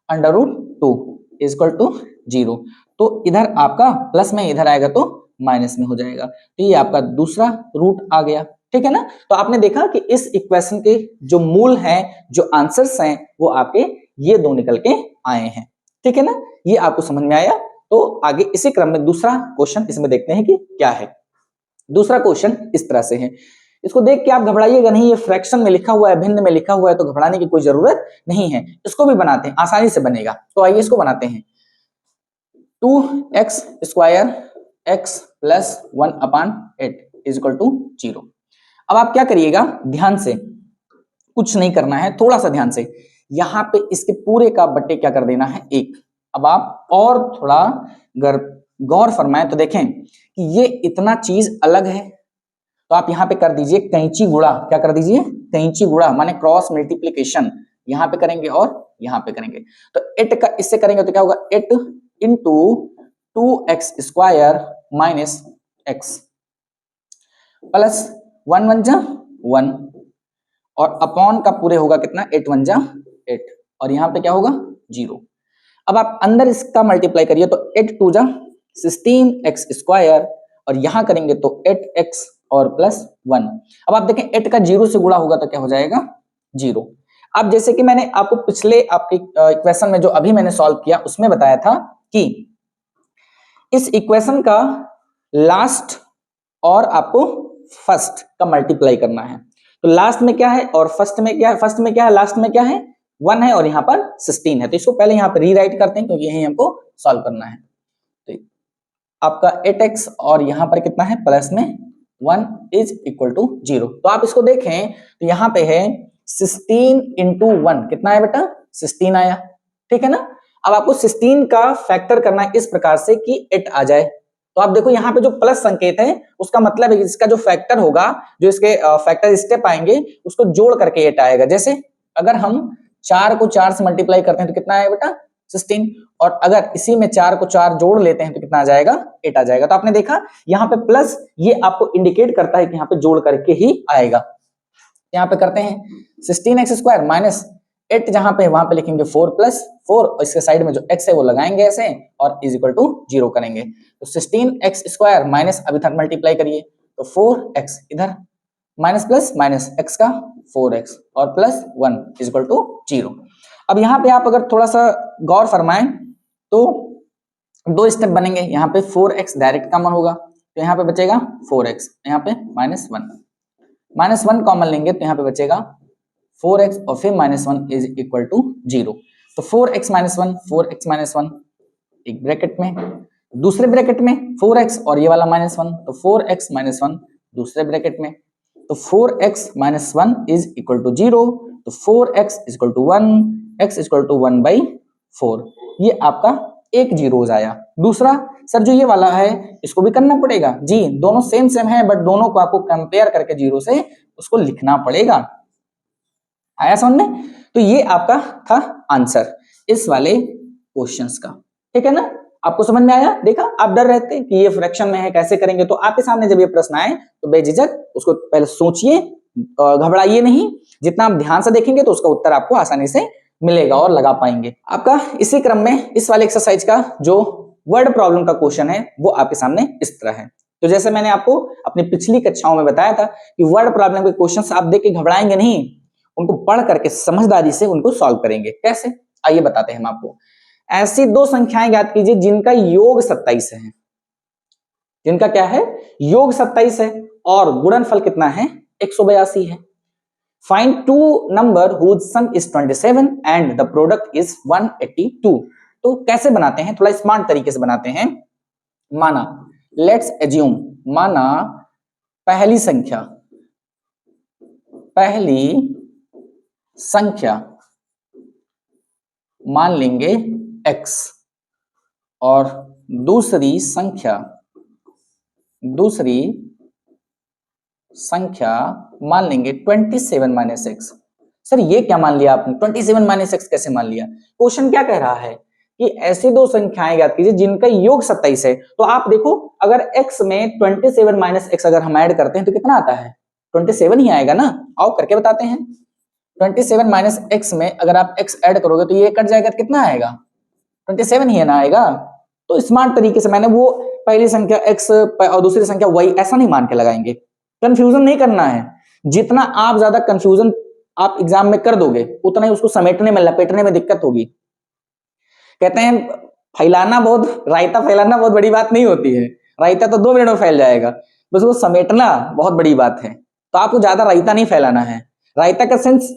under root 2 is equal to 0, तो इधर आपका प्लस में इधर आएगा तो माइनस में हो जाएगा, तो ये आपका दूसरा रूट आ गया। ठीक है ना, तो आपने देखा कि इस इक्वेशन के जो मूल हैं, जो आंसर्स हैं, वो आपके ये दो निकल के आए हैं। ठीक है ना, ये आपको समझ में आया। तो आगे इसी क्रम में दूसरा क्वेश्चन इसमें देखते हैं कि क्या है। दूसरा क्वेश्चन इस तरह से है, इसको देख के आप घबराइएगा नहीं, ये फ्रैक्शन में लिखा हुआ है, भिन्न में लिखा हुआ है, तो घबराने की कोई जरूरत नहीं है। इसको भी बनाते हैं, आसानी से बनेगा। तो आइए इसको बनाते हैं, 2x² x plus 1 upon 8 is equal to 0। अब आप क्या करिएगा, ध्यान से, कुछ नहीं करना है, थोड़ा सा ध्यान से, यहां पे इसके पूरे का बट्टे क्या कर देना है 1। अब आप और थोड़ा गौर फरमाएं तो देखें कि ये इतना चीज अलग है, तो आप यहाँ पे कर दीजिए कैंची गुणा। क्या कर दीजिए, कैंची गुणा, माने क्रॉस मल्टीप्लीकेशन, यहाँ पे करेंगे और यहाँ पे करेंगे। तो 8 का इससे करेंगे तो क्या होगा, 8 into 2x square minus x plus 1 1 जा 1 और अपॉन का पूरे होगा कितना, 8 1 जा 8 और यहाँ पे क्या होगा 0। अब आप अंदर इसका मल्टीप्लाई करिए तो 8 2 जा 16x स्क्वायर और यहाँ करेंगे तो 8x और प्लस 1। अब आप देखें 8 का 0 से गुणा होगा तो क्या हो जाएगा 0। अब जैसे कि मैंने आपको पिछले आपके इक्वेशन में जो अभी मैंने सॉल्व किया उसमें बताया था कि इस इक्वेशन का लास्ट और आपको फर्स्ट का मल्टीप्लाई करना है। तो लास्ट में क्या है और फर्स्ट में क्या है, फर्स्ट में क्या है, लास्ट में क्या है, 1 है और यहाँ पर 16 है। तो इसको पहले यहाँ पर रीराइट करते हैं क्योंकि यही हमको सॉल्व करना है। तो आपका 8x और यहाँ पर कितना है प्लस में 1 इज इक्वल टू 0। तो आप इसको देखें तो यहाँ पे है 16 इंटू 1 कितना है बेटा 16 आया, ठीक है ना। अब आपको 16 का फैक्टर करना है इस प्रकार से कि 8 आ जाए। तो आप देखो यहाँ पे जो प्लस संकेत है उसका मतलब है कि इसका जो फैक्टर होगा, जो इसके फैक्टर स्टेप आएंगे उसको जोड़ करके 8 आएगा। जैसे अगर हम 4 को 4 से मल्टीप्लाई करते हैं तो कितना आएगा बेटा 16 और अगर इसी में 4 को 4 जोड़ लेते हैं तो कितना आ जाएगा 8 आ जाएगा। तो आपने देखा यहाँ पे प्लस ये आपको इंडिकेट करता है कि यहाँ पे जोड़ करके ही आएगा। यहाँ पे करते हैं 16x स्क्वायर माइनस 8 जहां पे वहां पे लिखेंगे 4 प्लस 4 और इसके साइड में जो x है वो लगाएंगे ऐसे और इज इक्वल टू 0 करेंगे। तो 16x स्क्वायर माइनस अब इधर मल्टीप्लाई करिए तो 4x इधर माइनस प्लस माइनस x का 4x और प्लस 1 इज इक्वल टू 0। अब यहाँ पे आप अगर थोड़ा सा गौर फरमाएं तो 2 स्टेप बनेंगे। यहाँ पे 4x डायरेक्ट कॉमन होगा तो यहाँ पे बचेगा 4x, यहाँ पे माइनस 1 कॉमन लेंगे तो यहाँ पे बचेगा 4x और फिर -1 इज इक्वल टू 0। तो 4x माइनस 1 4x माइनस 1 एक ब्रैकेट में, दूसरे ब्रैकेट में 4x और ये वाला -1 तो 4x माइनस 1 दूसरे ब्रैकेट में। तो 4x minus 1 is equal to 0 तो 4x is equal to 1 x is equal to 1/4। ये आपका एक 0 आया। दूसरा सर जो ये वाला है इसको भी करना पड़ेगा जी, दोनों सेम है बट दोनों को आपको कंपेयर करके 0 से उसको लिखना पड़ेगा। आया समझ में। तो ये आपका था आंसर इस वाले क्वेश्चंस का, ठीक है ना। आपको समझ में आया। देखा आप डर रहे थे कि ये फ्रैक्शन में है कैसे करेंगे, तो आपके सामने जब ये प्रश्न आए तो बेझिझक उसको पहले सोचिए, घबराइए नहीं। जितना आप ध्यान से देखेंगे तो उसका उत्तर आपको आसानी से मिलेगा और लगा पाएंगे। आपका इसी क्रम में इस वाले एक्सरसाइज का जो वर्ड प्रॉब्लम का क्वेश्चन है वो आपके सामने इस तरह है। तो जैसे मैंने आपको अपनी पिछली कक्षाओं में बताया था कि वर्ड प्रॉब्लम के क्वेश्चन आप देख के घबराएंगे नहीं, उनको पढ़ करके समझदारी से उनको सॉल्व करेंगे। कैसे, आइए बताते हैं हम आपको। ऐसी 2 संख्याएं ज्ञात कीजिए जिनका योग 27 है। जिनका क्या है, योग 27 है और गुणनफल कितना है 182 है। Find 2 number whose sum is 27 and the product is 182। तो कैसे बनाते हैं, थोड़ा स्मार्ट तरीके से बनाते हैं। माना लेट्स एज्यूम, माना पहली संख्या मान लेंगे x और दूसरी संख्या मान लेंगे 27 माइनस एक्स। सर ये क्या मान लिया आपने, 27 माइनस एक्स कैसे मान लिया। क्वेश्चन क्या कह रहा है कि ऐसी 2 संख्याएं ज्ञात कीजिए जिनका योग 27 है। तो आप देखो अगर x में 27 माइनस एक्स अगर हम ऐड करते हैं तो कितना आता है, 27 ही आएगा ना। आओ करके बताते हैं। 27 माइनस एक्स में अगर आप x ऐड करोगे तो ये कट जाएगा तो कितना आएगा, 27 ही है ना आएगा। तो स्मार्ट तरीके से मैंने वो पहली संख्या x और दूसरी संख्या y ऐसा नहीं मान के लगाएंगे। कंफ्यूजन नहीं करना है। जितना आप ज्यादा कंफ्यूजन आप एग्जाम में कर दोगे उतना ही उसको समेटने में लपेटने में दिक्कत होगी। कहते हैं रायता फैलाना बहुत बड़ी बात नहीं होती है। रायता तो 2 मिनट में फैल जाएगा, बस वो समेटना बहुत बड़ी बात है। तो आपको ज्यादा रायता नहीं फैलाना है। रायता का सेंस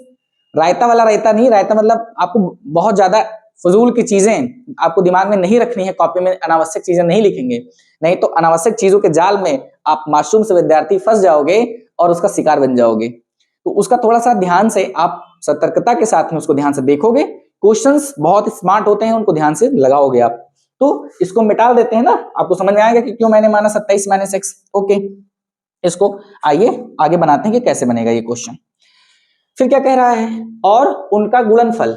रायता वाला रायता नहीं, रायता मतलब आपको बहुत ज्यादा फजूल की चीजें आपको दिमाग में नहीं रखनी है। कॉपी में अनावश्यक चीजें नहीं लिखेंगे, नहीं तो अनावश्यक चीजों के जाल में आप मासूम से विद्यार्थी फंस जाओगे और उसका शिकार बन जाओगे। तो उसका थोड़ा सा ध्यान से आप सतर्कता के साथ में उसको ध्यान से देखोगे, क्वेश्चंस बहुत स्मार्ट होते हैं, उनको ध्यान से लगाओगे आप। तो इसको मिटा देते हैं ना, आपको समझ में आएगा कि क्यों मैंने माना 27 माइनस एक्स। ओके, इसको आइए आगे बनाते हैं कि कैसे बनेगा ये क्वेश्चन। फिर क्या कह रहा है, और उनका गुणनफल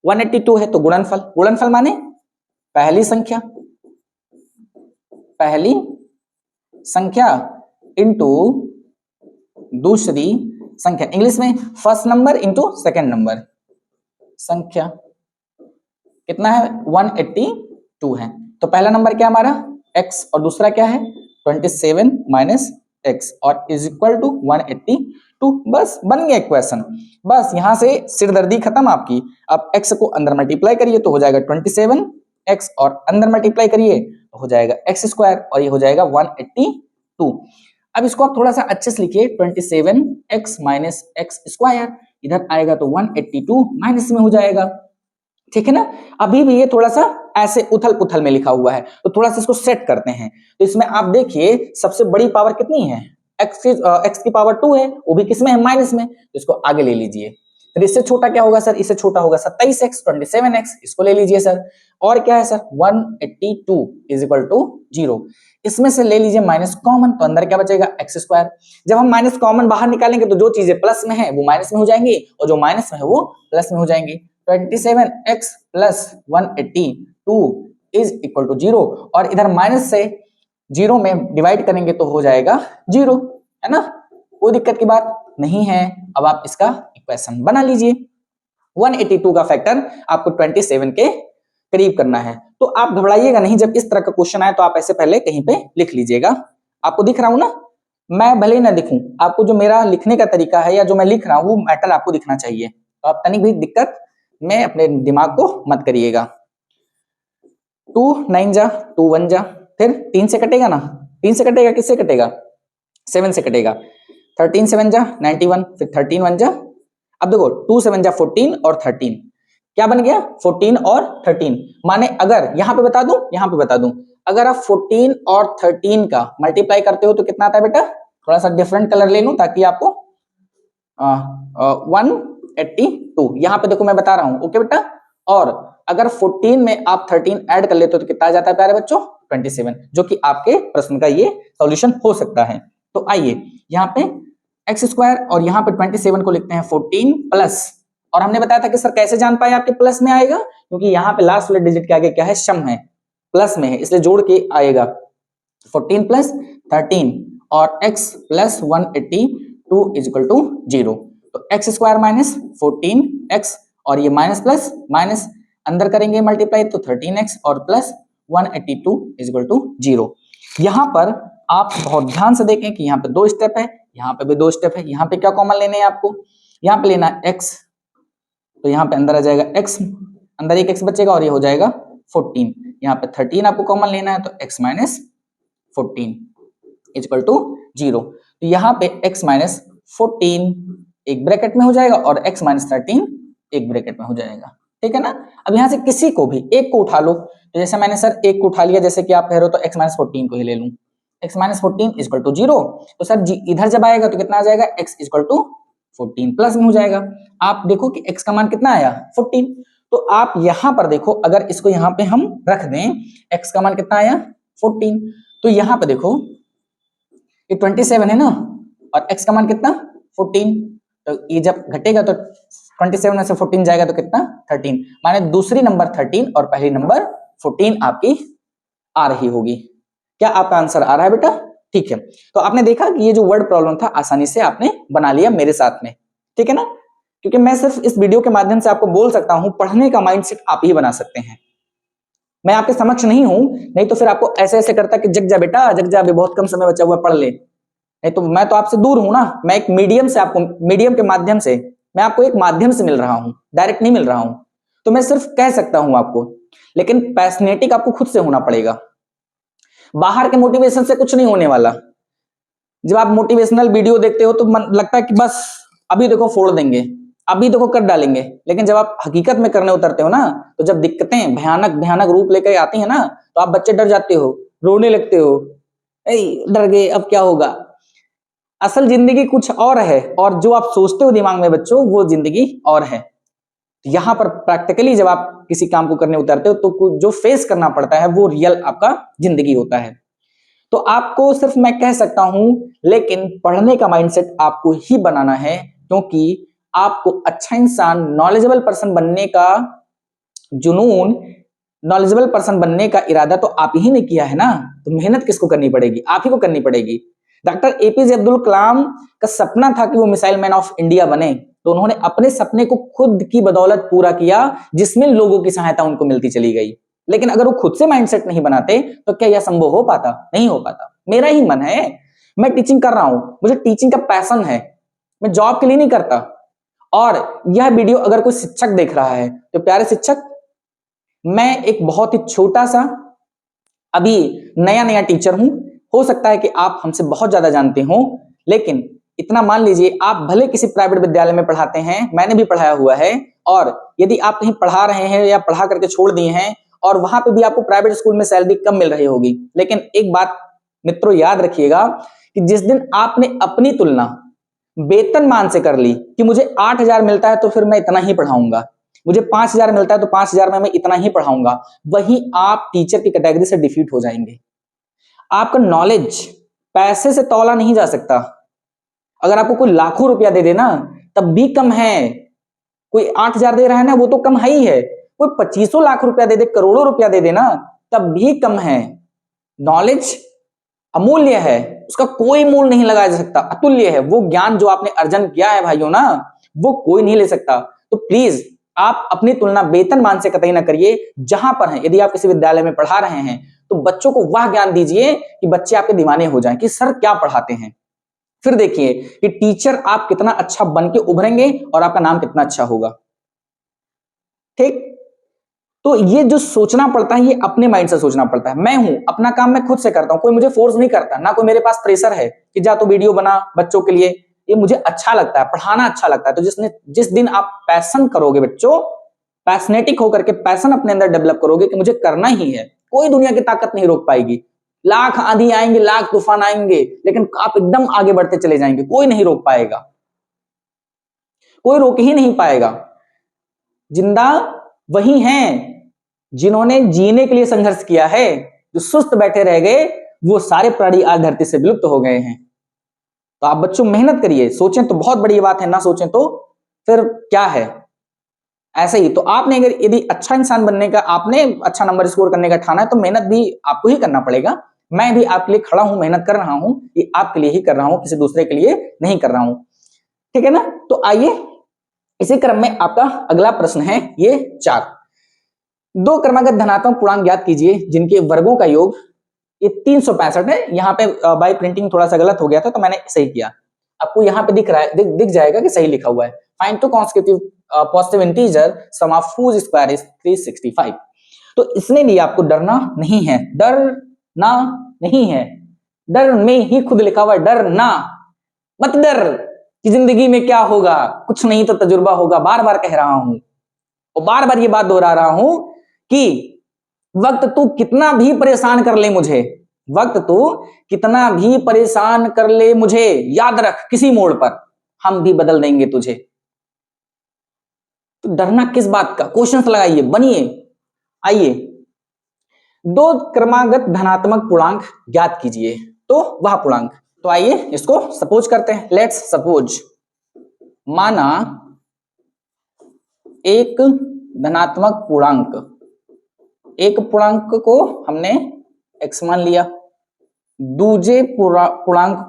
182 है, तो गुणनफल, गुणनफल माने पहली संख्या इंटू दूसरी संख्या, इंग्लिश में first number into second number, संख्या कितना है 182 है। तो पहला नंबर क्या हमारा x और दूसरा क्या है 27 माइनस एक्स और इज इक्वल टू 182। बस बन गया इक्वेशन। बस यहां से सिरदर्दी खत्म आपकी। अब x को अंदर मल्टीप्लाई करिए तो हो जाएगा 27 x और अंदर मल्टीप्लाई करिए तो हो जाएगा x स्क्वायर और ये हो जाएगा 182। अब इसको आप थोड़ा सा अच्छे से लिखिए 27 x माइनस एक्स स्क्वायर, इधर आएगा तो 182 माइनस में हो जाएगा। ठीक है ना। अभी भी ये थोड़ा सा ऐसे उथल पुथल में लिखा हुआ है, तो थोड़ा सा इसको सेट करते हैं। तो इसमें आप देखिए सबसे बड़ी पावर कितनी है, x की पावर 2 है, वो भी किसमें है माइनस में, तो इसको आगे ले लीजिए। फिर इससे छोटा क्या होगा सर, इससे छोटा होगा 27x 27x, इसको ले लीजिए सर। और क्या है सर 182 इज इक्वल टू 0, इसमें से ले लीजिए माइनस कॉमन, तो अंदर क्या बचेगा एक्स स्क्वायर। जब हम माइनस कॉमन बाहर निकालेंगे तो जो चीजें प्लस में है वो माइनस में हो जाएंगी और जो माइनस में है वो प्लस में हो जाएंगी। 27x plus 182 is equal to 0, और इधर माइनस से 0 में डिवाइड करेंगे तो हो जाएगा 0, है ना, कोई दिक्कत की बात नहीं है। अब आप इसका इक्वेशन बना लीजिए। 182 का फैक्टर आपको 27 के करीब करना है, तो आप घबराइएगा नहीं। जब इस तरह का क्वेश्चन आए तो आप ऐसे पहले कहीं पे लिख लीजिएगा। आपको दिख रहा हूं ना, मैं भले ही ना दिखूं, आपको जो मेरा लिखने का तरीका है या जो मैं लिख रहा हूं वो मैटर आपको दिखना चाहिए। तो आप तनिक भी दिक्कत में अपने दिमाग को मत करिएगा। 2 9 जा 2 1 जा, फिर 3 से कटेगा ना, 3 से कटेगा, किससे कटेगा 7 से कटेगा। 13 7 जा 91, फिर 13 1 जा, अब देखो 2 7 जा 14 और 13 क्या बन गया 14 और 13। माने अगर यहाँ पे बता दूं, अगर आप 14 और 13 का मल्टीप्लाई करते हो तो कितना आता है बेटा, थोड़ा सा डिफरेंट कलर ले लूं ताकि आपको 182 यहाँ पे देखो मैं बता रहा हूं। ओके बेटा, और अगर 14 में आप 13 ऐड कर लेते हो तो कितना आ जाता है प्यारे बच्चों 27, जो कि आपके प्रश्न का ये सॉल्यूशन हो सकता है। तो आइए यहाँ पे एक्स स्क्वायर और यहाँ पे 27 को लिखते हैं 14 प्लस, और हमने बताया था कि सर कैसे जान पाए आपके प्लस में आएगा, क्योंकि यहाँ पे लास्ट वाले डिजिट के आगे क्या है सम है, प्लस में है, इसलिए जोड़ के आएगा 14 प्लस 13 और x plus 182 is equal to 0। तो एक्स स्क्वायर माइनस 14x और ये माइनस प्लस माइनस अंदर करेंगे मल्टीप्लाई तो 13x और प्लस 182 इज इक्वल टू 0। यहाँ पर आप बहुत ध्यान से देखें कि यहाँ पे 2 स्टेप है, यहाँ पे भी 2 स्टेप है। यहाँ पे क्या कॉमन लेने हैं आपको, यहाँ पे लेना x, तो यहाँ पे अंदर आ जाएगा x, अंदर एक x बचेगा और ये हो जाएगा 14। यहाँ पे 13 आपको कॉमन लेना है तो x minus 14 is equal to 0। तो यहाँ पे x माइनस 14 एक ब्रैकेट में हो जाएगा और x माइनस 13 एक ब्रैकेट में हो जाएगा। ठीक है ना। अब यहाँ से किसी को भी एक को उठा लो, तो जैसे मैंने सर एक को उठा लिया, जैसे कि आप कह रहे हो तो x माइनस 14 को ही ले लूं, x minus 14 is equal to 0। तो सर इधर जब आएगा तो कितना आ जाएगा x is equal to 14 plus में हो जाएगा। आप देखो कि x का मान कितना आया 14, तो आप यहां पर देखो अगर इसको यहां पे हम रख दें, x का मान कितना आया 14, तो यहां पे देखो ये 27 है ना और x का मान कितना 14, तो ये जब घटेगा तो 27 में से 14 जाएगा तो कितना 13, माने दूसरी नंबर 13 और पहली नंबर 14 आपकी आ रही होगी। क्या आपका आंसर आ रहा है बेटा। ठीक है, तो आपने देखा कि ये जो वर्ड प्रॉब्लम था आसानी से आपने बना लिया मेरे साथ में। ठीक है ना, क्योंकि मैं सिर्फ इस वीडियो के माध्यम से आपको बोल सकता हूं, पढ़ने का माइंडसेट आप ही बना सकते हैं। मैं आपके समक्ष नहीं हूं, नहीं तो फिर आपको ऐसे ऐसे करता कि जग जा बेटा जग जा, बहुत कम समय बचा हुआ पढ़ ले, नहीं तो मैं तो आपसे दूर हूं ना। मैं एक मीडियम से आपको, मीडियम के माध्यम से मैं आपको एक माध्यम से मिल रहा हूं, डायरेक्ट नहीं मिल रहा हूं। तो मैं सिर्फ कह सकता हूं आपको, लेकिन पैशनेटिक आपको खुद से होना पड़ेगा। बाहर के मोटिवेशन से कुछ नहीं होने वाला। जब आप मोटिवेशनल वीडियो देखते हो तो मन लगता है कि बस अभी देखो फोड़ देंगे, अभी देखो कर डालेंगे, लेकिन जब आप हकीकत में करने उतरते हो ना, तो जब दिक्कतें भयानक भयानक रूप लेकर आती है ना, तो आप बच्चे डर जाते हो, रोने लगते हो, डर गए अब क्या होगा। असल जिंदगी कुछ और है, और जो आप सोचते हो दिमाग में बच्चों वो जिंदगी और है। यहां पर प्रैक्टिकली जब आप किसी काम को करने उतरते हो तो जो फेस करना पड़ता है वो रियल आपका जिंदगी होता है। तो आपको सिर्फ मैं कह सकता हूं, लेकिन पढ़ने का माइंडसेट आपको ही बनाना है, क्योंकि आपको अच्छा इंसान, नॉलेजेबल पर्सन बनने का जुनून, नॉलेजेबल पर्सन बनने का इरादा तो आप ही ने किया है ना, तो मेहनत किसको करनी पड़ेगी? आप ही को करनी पड़ेगी। डॉक्टर एपीजे अब्दुल कलाम का सपना था कि वो मिसाइल मैन ऑफ इंडिया बने, तो उन्होंने अपने सपने को खुद की बदौलत पूरा किया, जिसमें लोगों की सहायता उनको मिलती चली गई। लेकिन अगर वो खुद से माइंडसेट नहीं बनाते तो क्या यह संभव हो पाता? नहीं हो पाता। मेरा ही मन है, मैं टीचिंग कर रहा हूं, मुझे टीचिंग का पैशन है, मैं जॉब के लिए नहीं करता। और यह वीडियो अगर कोई शिक्षक देख रहा है तो प्यारे शिक्षक, मैं एक बहुत ही छोटा सा अभी नया नया टीचर हूं, हो सकता है कि आप हमसे बहुत ज्यादा जानते हो, लेकिन इतना मान लीजिए, आप भले किसी प्राइवेट विद्यालय में पढ़ाते हैं, मैंने भी पढ़ाया हुआ है, और यदि आप कहीं पढ़ा रहे हैं या पढ़ा करके छोड़ दिए हैं और वहां पे भी आपको प्राइवेट स्कूल में सैलरी कम मिल रही होगी, लेकिन एक बात मित्रों याद रखिएगा कि जिस दिन आपने अपनी तुलना वेतनमान से कर ली कि मुझे 8,000 मिलता है तो फिर मैं इतना ही पढ़ाऊंगा, मुझे 5,000 मिलता है तो 5,000 में मैं इतना ही पढ़ाऊंगा, वही आप टीचर की कैटेगरी से डिफीट हो जाएंगे। आपका नॉलेज पैसे से तौला नहीं जा सकता। अगर आपको कोई लाखों रुपया दे देना तब भी कम है। कोई 8,000 दे रहा है ना, वो तो कम है ही है। कोई 25 लाख रुपया दे दे, करोड़ों रुपया दे देना, तब भी कम है। नॉलेज अमूल्य है, उसका कोई मूल नहीं लगाया जा सकता, अतुल्य है। वो ज्ञान जो आपने अर्जन किया है भाइयों ना, वो कोई नहीं ले सकता। तो प्लीज आप अपनी तुलना वेतनमान से कतई ना करिए। जहां पर है, यदि आप किसी विद्यालय में पढ़ा रहे हैं तो बच्चों को वह ज्ञान दीजिए कि बच्चे आपके दीवाने हो जाएं कि सर क्या पढ़ाते हैं। फिर देखिए कि टीचर आप कितना अच्छा बन के उभरेंगे और आपका नाम कितना अच्छा होगा। ठीक, तो ये जो सोचना पड़ता है, ये अपने माइंड से सोचना पड़ता है। मैं हूं, अपना काम मैं खुद से करता हूं, कोई मुझे फोर्स नहीं करता, ना कोई मेरे पास प्रेशर है कि जा तो वीडियो बना बच्चों के लिए। ये मुझे अच्छा लगता है, पढ़ाना अच्छा लगता है। तो जिस दिन आप पैशन करोगे बच्चों, पैशनेटिक होकर के पैशन अपने अंदर डेवलप करोगे कि मुझे करना ही है, कोई दुनिया की ताकत नहीं रोक पाएगी। लाख आंधी आएंगे, लाख तूफान आएंगे, लेकिन आप एकदम आगे बढ़ते चले जाएंगे, कोई नहीं रोक पाएगा, कोई रोक ही नहीं पाएगा। जिंदा वही हैं जिन्होंने जीने के लिए संघर्ष किया है। जो सुस्त बैठे रह गए वो सारे प्राणी आज धरती से विलुप्त हो गए हैं। तो आप बच्चों मेहनत करिए, सोचें तो बहुत बड़ी बात है, ना सोचें तो फिर क्या है। ऐसे ही तो आपने अगर यदि अच्छा इंसान बनने का, आपने अच्छा नंबर स्कोर करने का ठाना है, तो मेहनत भी आपको ही करना पड़ेगा। मैं भी आपके लिए खड़ा हूं, मेहनत कर रहा हूं, ये आपके लिए ही कर रहा हूं, किसी दूसरे के लिए नहीं कर रहा हूं। ठीक है ना? तो आइए इसी क्रम में आपका अगला प्रश्न है ये 4। दो क्रमागत धनात्मक पूर्णांक ज्ञात कीजिए जिनके वर्गों का योग, ये 365 है। यहाँ पे बाय प्रिंटिंग थोड़ा सा गलत हो गया था तो मैंने सही किया। आपको यहाँ पे दिख रहा है, दिख जाएगा कि सही लिखा हुआ है। Find two consecutive positive integer sum of whose square is 365। तो इसने भी आपको डरना नहीं है, डरना नहीं है, डर में ही खुद लिखा हुआ है, डरना मत डर कि जिंदगी में क्या होगा, कुछ नहीं तो तजुर्बा होगा। बार बार कह रहा हूं और बार बार ये बात दोहरा रहा हूं कि वक्त तू कितना भी परेशान कर ले मुझे, वक्त तू कितना भी परेशान कर ले मुझे, याद रख किसी मोड़ पर हम भी बदल देंगे तुझे। तो डरना किस बात का? क्वेश्चंस लगाइए, बनिए। आइए, दो क्रमागत धनात्मक पूर्णांक ज्ञात कीजिए, तो वह पूर्णांक। तो आइए इसको सपोज करते हैं। लेट्स सपोज, माना एक धनात्मक पूर्णांक, एक पूर्णांक को हमने x मान लिया, दूसरे पूर्णांक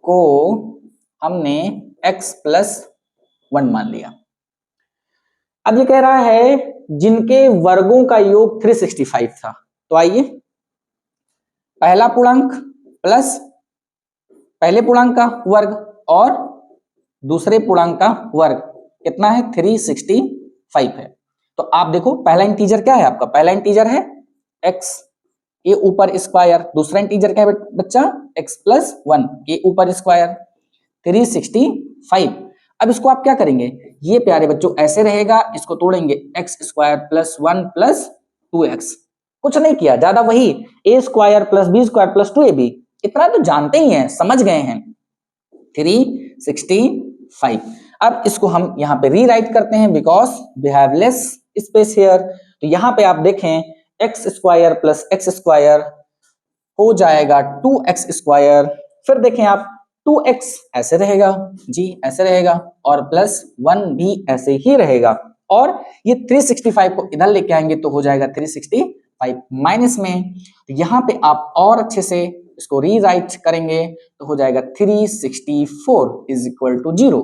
को हमने x+1 मान लिया। अब ये कह रहा है जिनके वर्गों का योग 365 था। तो आइए, पहला पूर्णांक प्लस पहले पूर्णांक का वर्ग और दूसरे पूर्णांक का वर्ग कितना है? 365 है। तो आप देखो पहला इंटीजर क्या है आपका? पहला इंटीजर है x, ये ऊपर स्क्वायर। दूसरा इंटीजर क्या है बच्चा? x+1, ये ऊपर स्क्वायर 365। अब इसको आप क्या करेंगे? ये प्यारे बच्चों ऐसे रहेगा, इसको तोड़ेंगे, x² + 1 + 2x। कुछ नहीं किया, ज्यादा वही a square plus b square plus 2ab, इतना तो जानते ही हैं, समझ गए हैं, 365। अब इसको हम यहाँ पे रीराइट करते हैं because we have less space here. तो यहाँ पे आप देखें x square plus x square हो जाएगा 2x स्क्वायर, फिर देखें आप 2x ऐसे रहेगा जी, ऐसे रहेगा, और प्लस 1 भी ऐसे ही रहेगा, और ये 365 को इधर लेके आएंगे तो हो जाएगा 365 माइनस में। तो यहाँ पे आप और अच्छे से इसको रीराइट करेंगे तो हो जाएगा 364 इज इक्वल टू 0।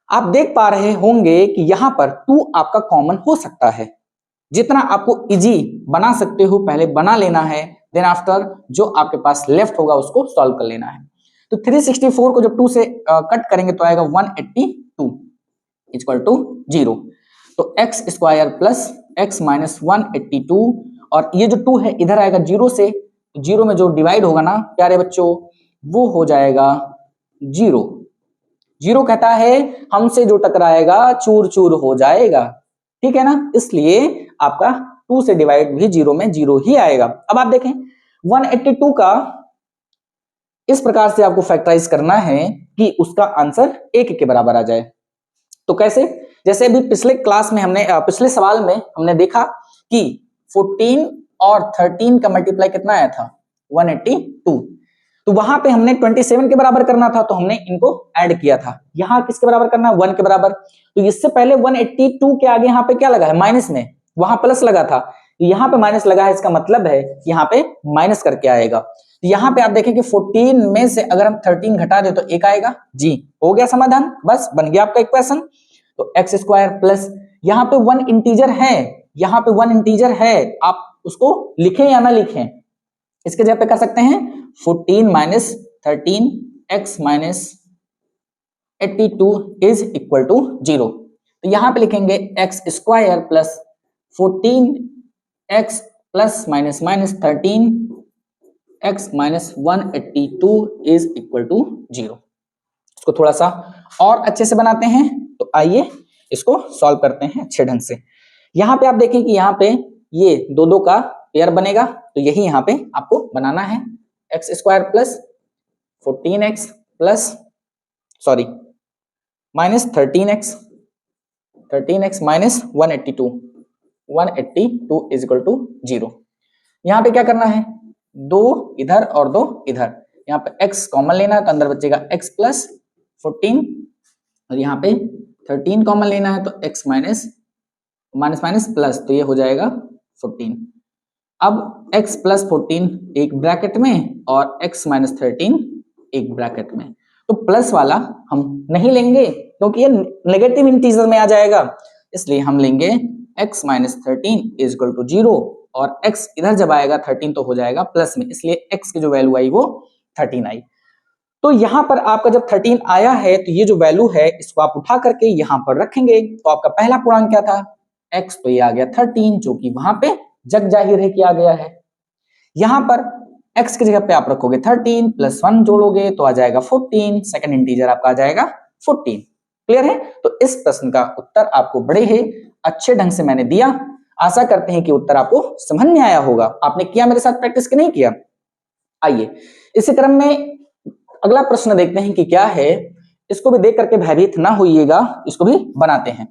आप देख पा रहे होंगे कि यहाँ पर 2 आपका कॉमन हो सकता है, जितना आपको इजी बना सकते हो पहले बना लेना है, देन आफ्टर जो आपके पास लेफ्ट होगा उसको सॉल्व कर लेना है। तो 364 को जब 2 से कट करेंगे तो आएगा 182 इक्वल टू 0। तो x square plus x minus 182, और ये जो 2 है इधर आएगा 0 से, 0 में जो डिवाइड होगा ना प्यारे बच्चों वो हो जाएगा 0। 0 कहता है हमसे जो टकराएगा चूर चूर हो जाएगा, ठीक है ना, इसलिए आपका 2 से डिवाइड भी 0 में 0 ही आएगा। अब आप देखें 182 का इस प्रकार से आपको फैक्टराइज करना है कि उसका आंसर 1 के बराबर आ जाए। तो कैसे, जैसे अभी पिछले क्लास में हमने पिछले सवाल में हमने देखा कि 14 और 13 का मल्टीप्लाई कितना आया था 182, तो वहां पे हमने 27 के बराबर करना था तो हमने इनको ऐड किया था, यहाँ किसके बराबर करना है 1 के बराबर। तो इससे पहले 182 के आगे यहाँ पे क्या लगा है माइनस में, वहां प्लस लगा था, यहाँ पे माइनस लगा है, इसका मतलब है यहाँ पे माइनस करके आएगा। यहाँ पे आप देखें कि 14 में से अगर हम 13 घटा दे तो 1 आएगा जी, हो गया समाधान, बस बन गया आपका इक्वेशन। तो एक्स स्क्वायर प्लस यहाँ पे 1 इंटीजर है, यहाँ पे 1 इंटीजर है, आप उसको लिखें या ना लिखें, इसके जगह पे कर सकते हैं 14 minus 13 x minus 82 is equal to 0। तो यहाँ पे लिखेंगे x square plus 14 x plus minus minus 13 x minus 182 is equal to 0। इसको थोड़ा सा और अच्छे से बनाते हैं, तो आइए इसको सॉल्व करते हैं अच्छे ढंग से। यहाँ पे आप देखें कि यहाँ पे ये दो का पेयर बनेगा, तो यही यहाँ पे आपको बनाना है, x square plus 14x plus sorry minus 13x minus 182 is equal to 0। यहाँ पे क्या करना है, 2 इधर और 2 इधर, यहाँ पे x कॉमन लेना है तो अंदर बचेगा x प्लस 14, और यहाँ पे 13 कॉमन लेना है तो x minus minus minus plus, तो ये हो जाएगा 14। अब x प्लस 14 एक ब्रैकेट में और x माइनस 13 एक ब्रैकेट में, तो प्लस वाला हम नहीं लेंगे क्योंकि ये नेगेटिव इंटीजर में आ जाएगा, इसलिए हम लेंगे x minus 13 is equal to 0, और x इधर जब आएगा 13 तो हो जाएगा प्लस में, इसलिए x की जो वैल्यू आई वो 13 आई। तो यहाँ पर आपका जब 13 आया है तो ये जो वैल्यू है इसको आप उठा करके यहाँ पर रखेंगे, तो आपका पहला पूर्णांक क्या था x, तो ये आ गया 13, जो कि वहां पे जग जाहिर है कि आ गया है। यहाँ पर x की जगह पे आप रखोगे 13 प्लस 1 जोड़ोगे तो आ जाएगा 14, सेकंड इंटीजर आपका आ जाएगा 14। क्लियर है, तो इस प्रश्न का उत्तर आपको बड़े ही अच्छे ढंग से मैंने दिया, आशा करते हैं कि उत्तर आपको समझ में आया होगा। आपने किया मेरे साथ प्रैक्टिस कि नहीं किया? आइए इसी क्रम में अगला प्रश्न देखते हैं कि क्या है, इसको भी देख करके भयभीत ना होइएगा, इसको भी बनाते हैं।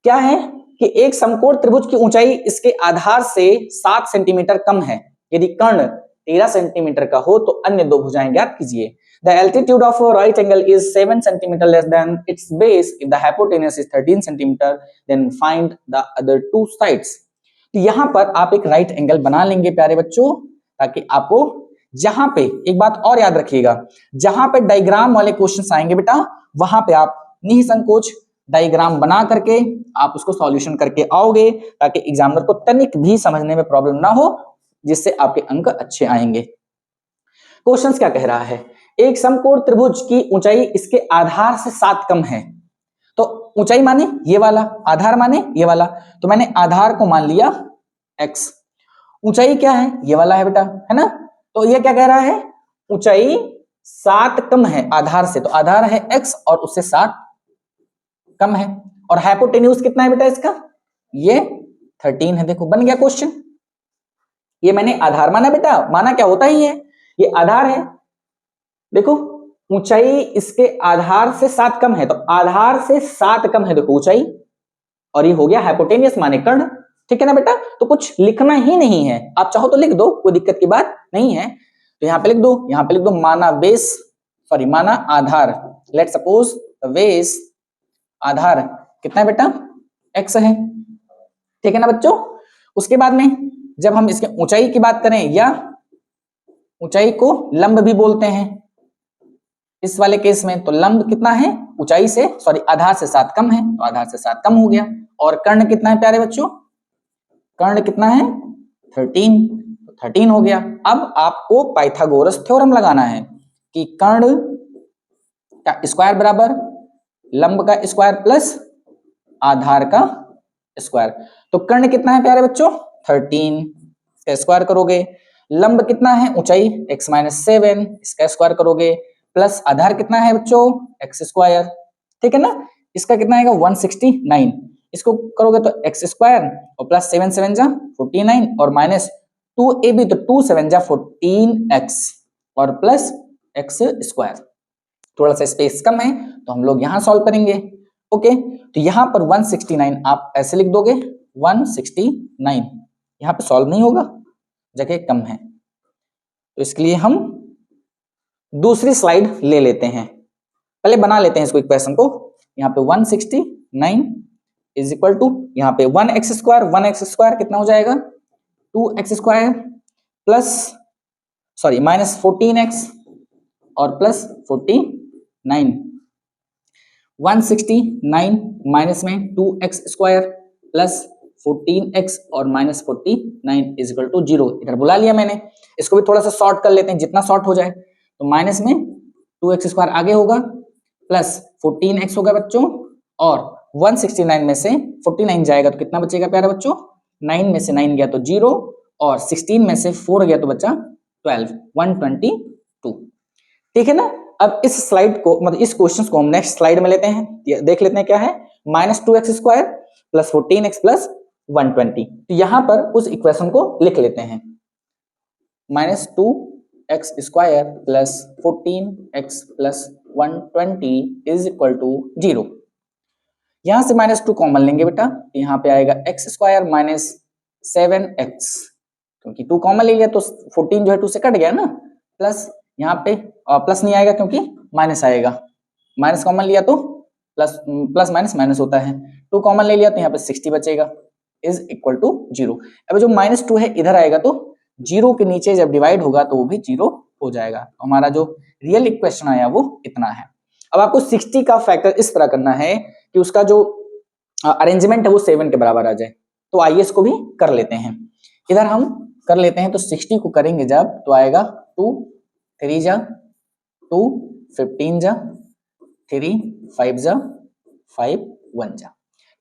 क्या है कि एक समकोण त्रिभुज की ऊंचाई इसके आधार से 7 सेंटीमीटर कम है, यदि कर्ण 13 सेंटीमीटर का हो तो अन्य दो भुजाएं ज्ञात कीजिए। The altitude of a right angle is 7 centimeter less than its base. If the hypotenuse is 13 centimeter, then find the other two sides. तो यहाँ पर आप एक राइट एंगल बना लेंगे प्यारे बच्चों, ताकि आपको जहां पे एक बात और याद रखिएगा, जहां पे डायग्राम वाले क्वेश्चंस आएंगे बेटा, वहां पे आप निसंकोच डायग्राम बना करके आप उसको सॉल्यूशन करके आओगे, ताकि एग्जामिनर को तनिक भी समझने में प्रॉब्लम ना हो, जिससे आपके अंक अच्छे आएंगे। क्वेश्चंस क्या कह रहा है, एक समकोण त्रिभुज की ऊंचाई इसके आधार से 7 कम है, तो ऊंचाई माने ये वाला, आधार माने ये वाला, तो मैंने आधार को मान लिया x, ऊंचाई क्या है ये वाला है बेटा, है ना, तो ये क्या कह रहा है, ऊंचाई 7 कम है आधार से, तो आधार है x और उससे 7 कम है, और हाइपोटेन्यूज कितना है बेटा इसका, ये 13 है। देखो बन गया क्वेश्चन, ये मैंने आधार माना बेटा, माना क्या होता ही है, ये आधार है। देखो ऊंचाई इसके आधार से 7 कम है, तो आधार से 7 कम है देखो ऊंचाई, और ये हो गया हाइपोटेनियस माने कर्ण। ठीक है ना बेटा, तो कुछ लिखना ही नहीं है, आप चाहो तो लिख दो, कोई दिक्कत की बात नहीं है। तो यहां पे लिख दो, यहां पे लिख दो माना बेस, सॉरी माना आधार। लेट सपोज बेस आधार कितना है बेटा, x है। ठीक है ना बच्चों, उसके बाद में जब हम इसके ऊंचाई की बात करें, या ऊंचाई को लंब भी बोलते हैं इस वाले केस में, तो लंब कितना है, ऊंचाई से सॉरी आधार से 7 कम है, तो आधार से 7 कम हो गया। और कर्ण कितना है प्यारे बच्चों, कर्ण कितना है 13, तो 13 हो गया। अब आपको पाइथागोरस थ्योरम लगाना है कि कर्ण का स्क्वायर बराबर लंब का स्क्वायर प्लस आधार का स्क्वायर। तो कर्ण कितना है प्यारे बच्चों 13, इसका स्क्वायर करोगे। लंब कितना है ऊंचाई x - 7, इसका स्क्वायर करोगे, प्लस आधार कितना है बच्चों x स्क्वायर। ठीक है ना, इसका कितना आएगा 169, इसको करोगे तो x स्क्वायर और प्लस 7 7 जा 49 और माइनस 2ab, तो 2 7 जा 14x और प्लस x स्क्वायर। थोड़ा सा स्पेस कम है तो हम लोग यहां सॉल्व करेंगे। ओके, तो यहां पर 169 आप ऐसे लिख दोगे 169, यहां पे सॉल्व नहीं होगा, जगह कम है, तो इसके लिए हम दूसरी स्लाइड ले लेते हैं, पहले बना लेते हैं इसको इक्वेशन को। यहाँ पे 169 इज इक्वल टू, यहाँ पे 1x स्क्वायर कितना हो जाएगा 2x square plus sorry minus 14x और प्लस 49, 169 माइनस में 2x स्क्वायर प्लस 14x और माइनस 49 इज इक्वल टू 0। इधर बुला लिया मैंने, इसको भी थोड़ा सा शॉर्ट कर लेते हैं, जितना शॉर्ट हो जाए। तो माइनस में 2x स्क्वायर आगे होगा प्लस 14x होगा बच्चों, और 169 में से 49 जाएगा तो कितना बचेगा प्यारे बच्चों, 9 में से 9 गया तो 0, और 16 में से 4 गया तो बचा 12, 122। ठीक है ना, अब इस स्लाइड को मतलब इस क्वेश्चन को हम नेक्स्ट स्लाइड में लेते हैं, देख लेते हैं क्या है, minus 2x square plus 14x plus 120। तो यहां पर उस इक्वेशन को लिख लेते हैं, minus 2x square plus 14x plus 120 is equal to 0। यहां से माइनस 2 कॉमन लेंगे बेटा, यहां पे आएगा x स्क्वायर माइनस 7x, क्योंकि 2 कॉमन ले लिया तो 14 जो है 2 से कट गया ना, प्लस यहाँ पे प्लस नहीं आएगा क्योंकि माइनस आएगा, माइनस कॉमन लिया तो प्लस प्लस माइनस माइनस होता है, 2 कॉमन ले लिया तो यहाँ पे 60 बचेगा इज इक्वल टू 0। अब जो माइनस 2 है इधर आएगा तो 0 के नीचे जब डिवाइड होगा तो वो भी 0 हो जाएगा। तो हमारा जो रियल इक्वेशन आया वो इतना है। अब आपको 60 का फैक्टर इस तरह करना है कि उसका जो अरेंजमेंट है वो 7 के बराबर आ जाए। तो आइए इसको भी कर लेते हैं, इधर हम कर लेते हैं। तो 60 को करेंगे जब तो आएगा 2 3 जा 2 15 जा 3 5 जा 5 1 जा।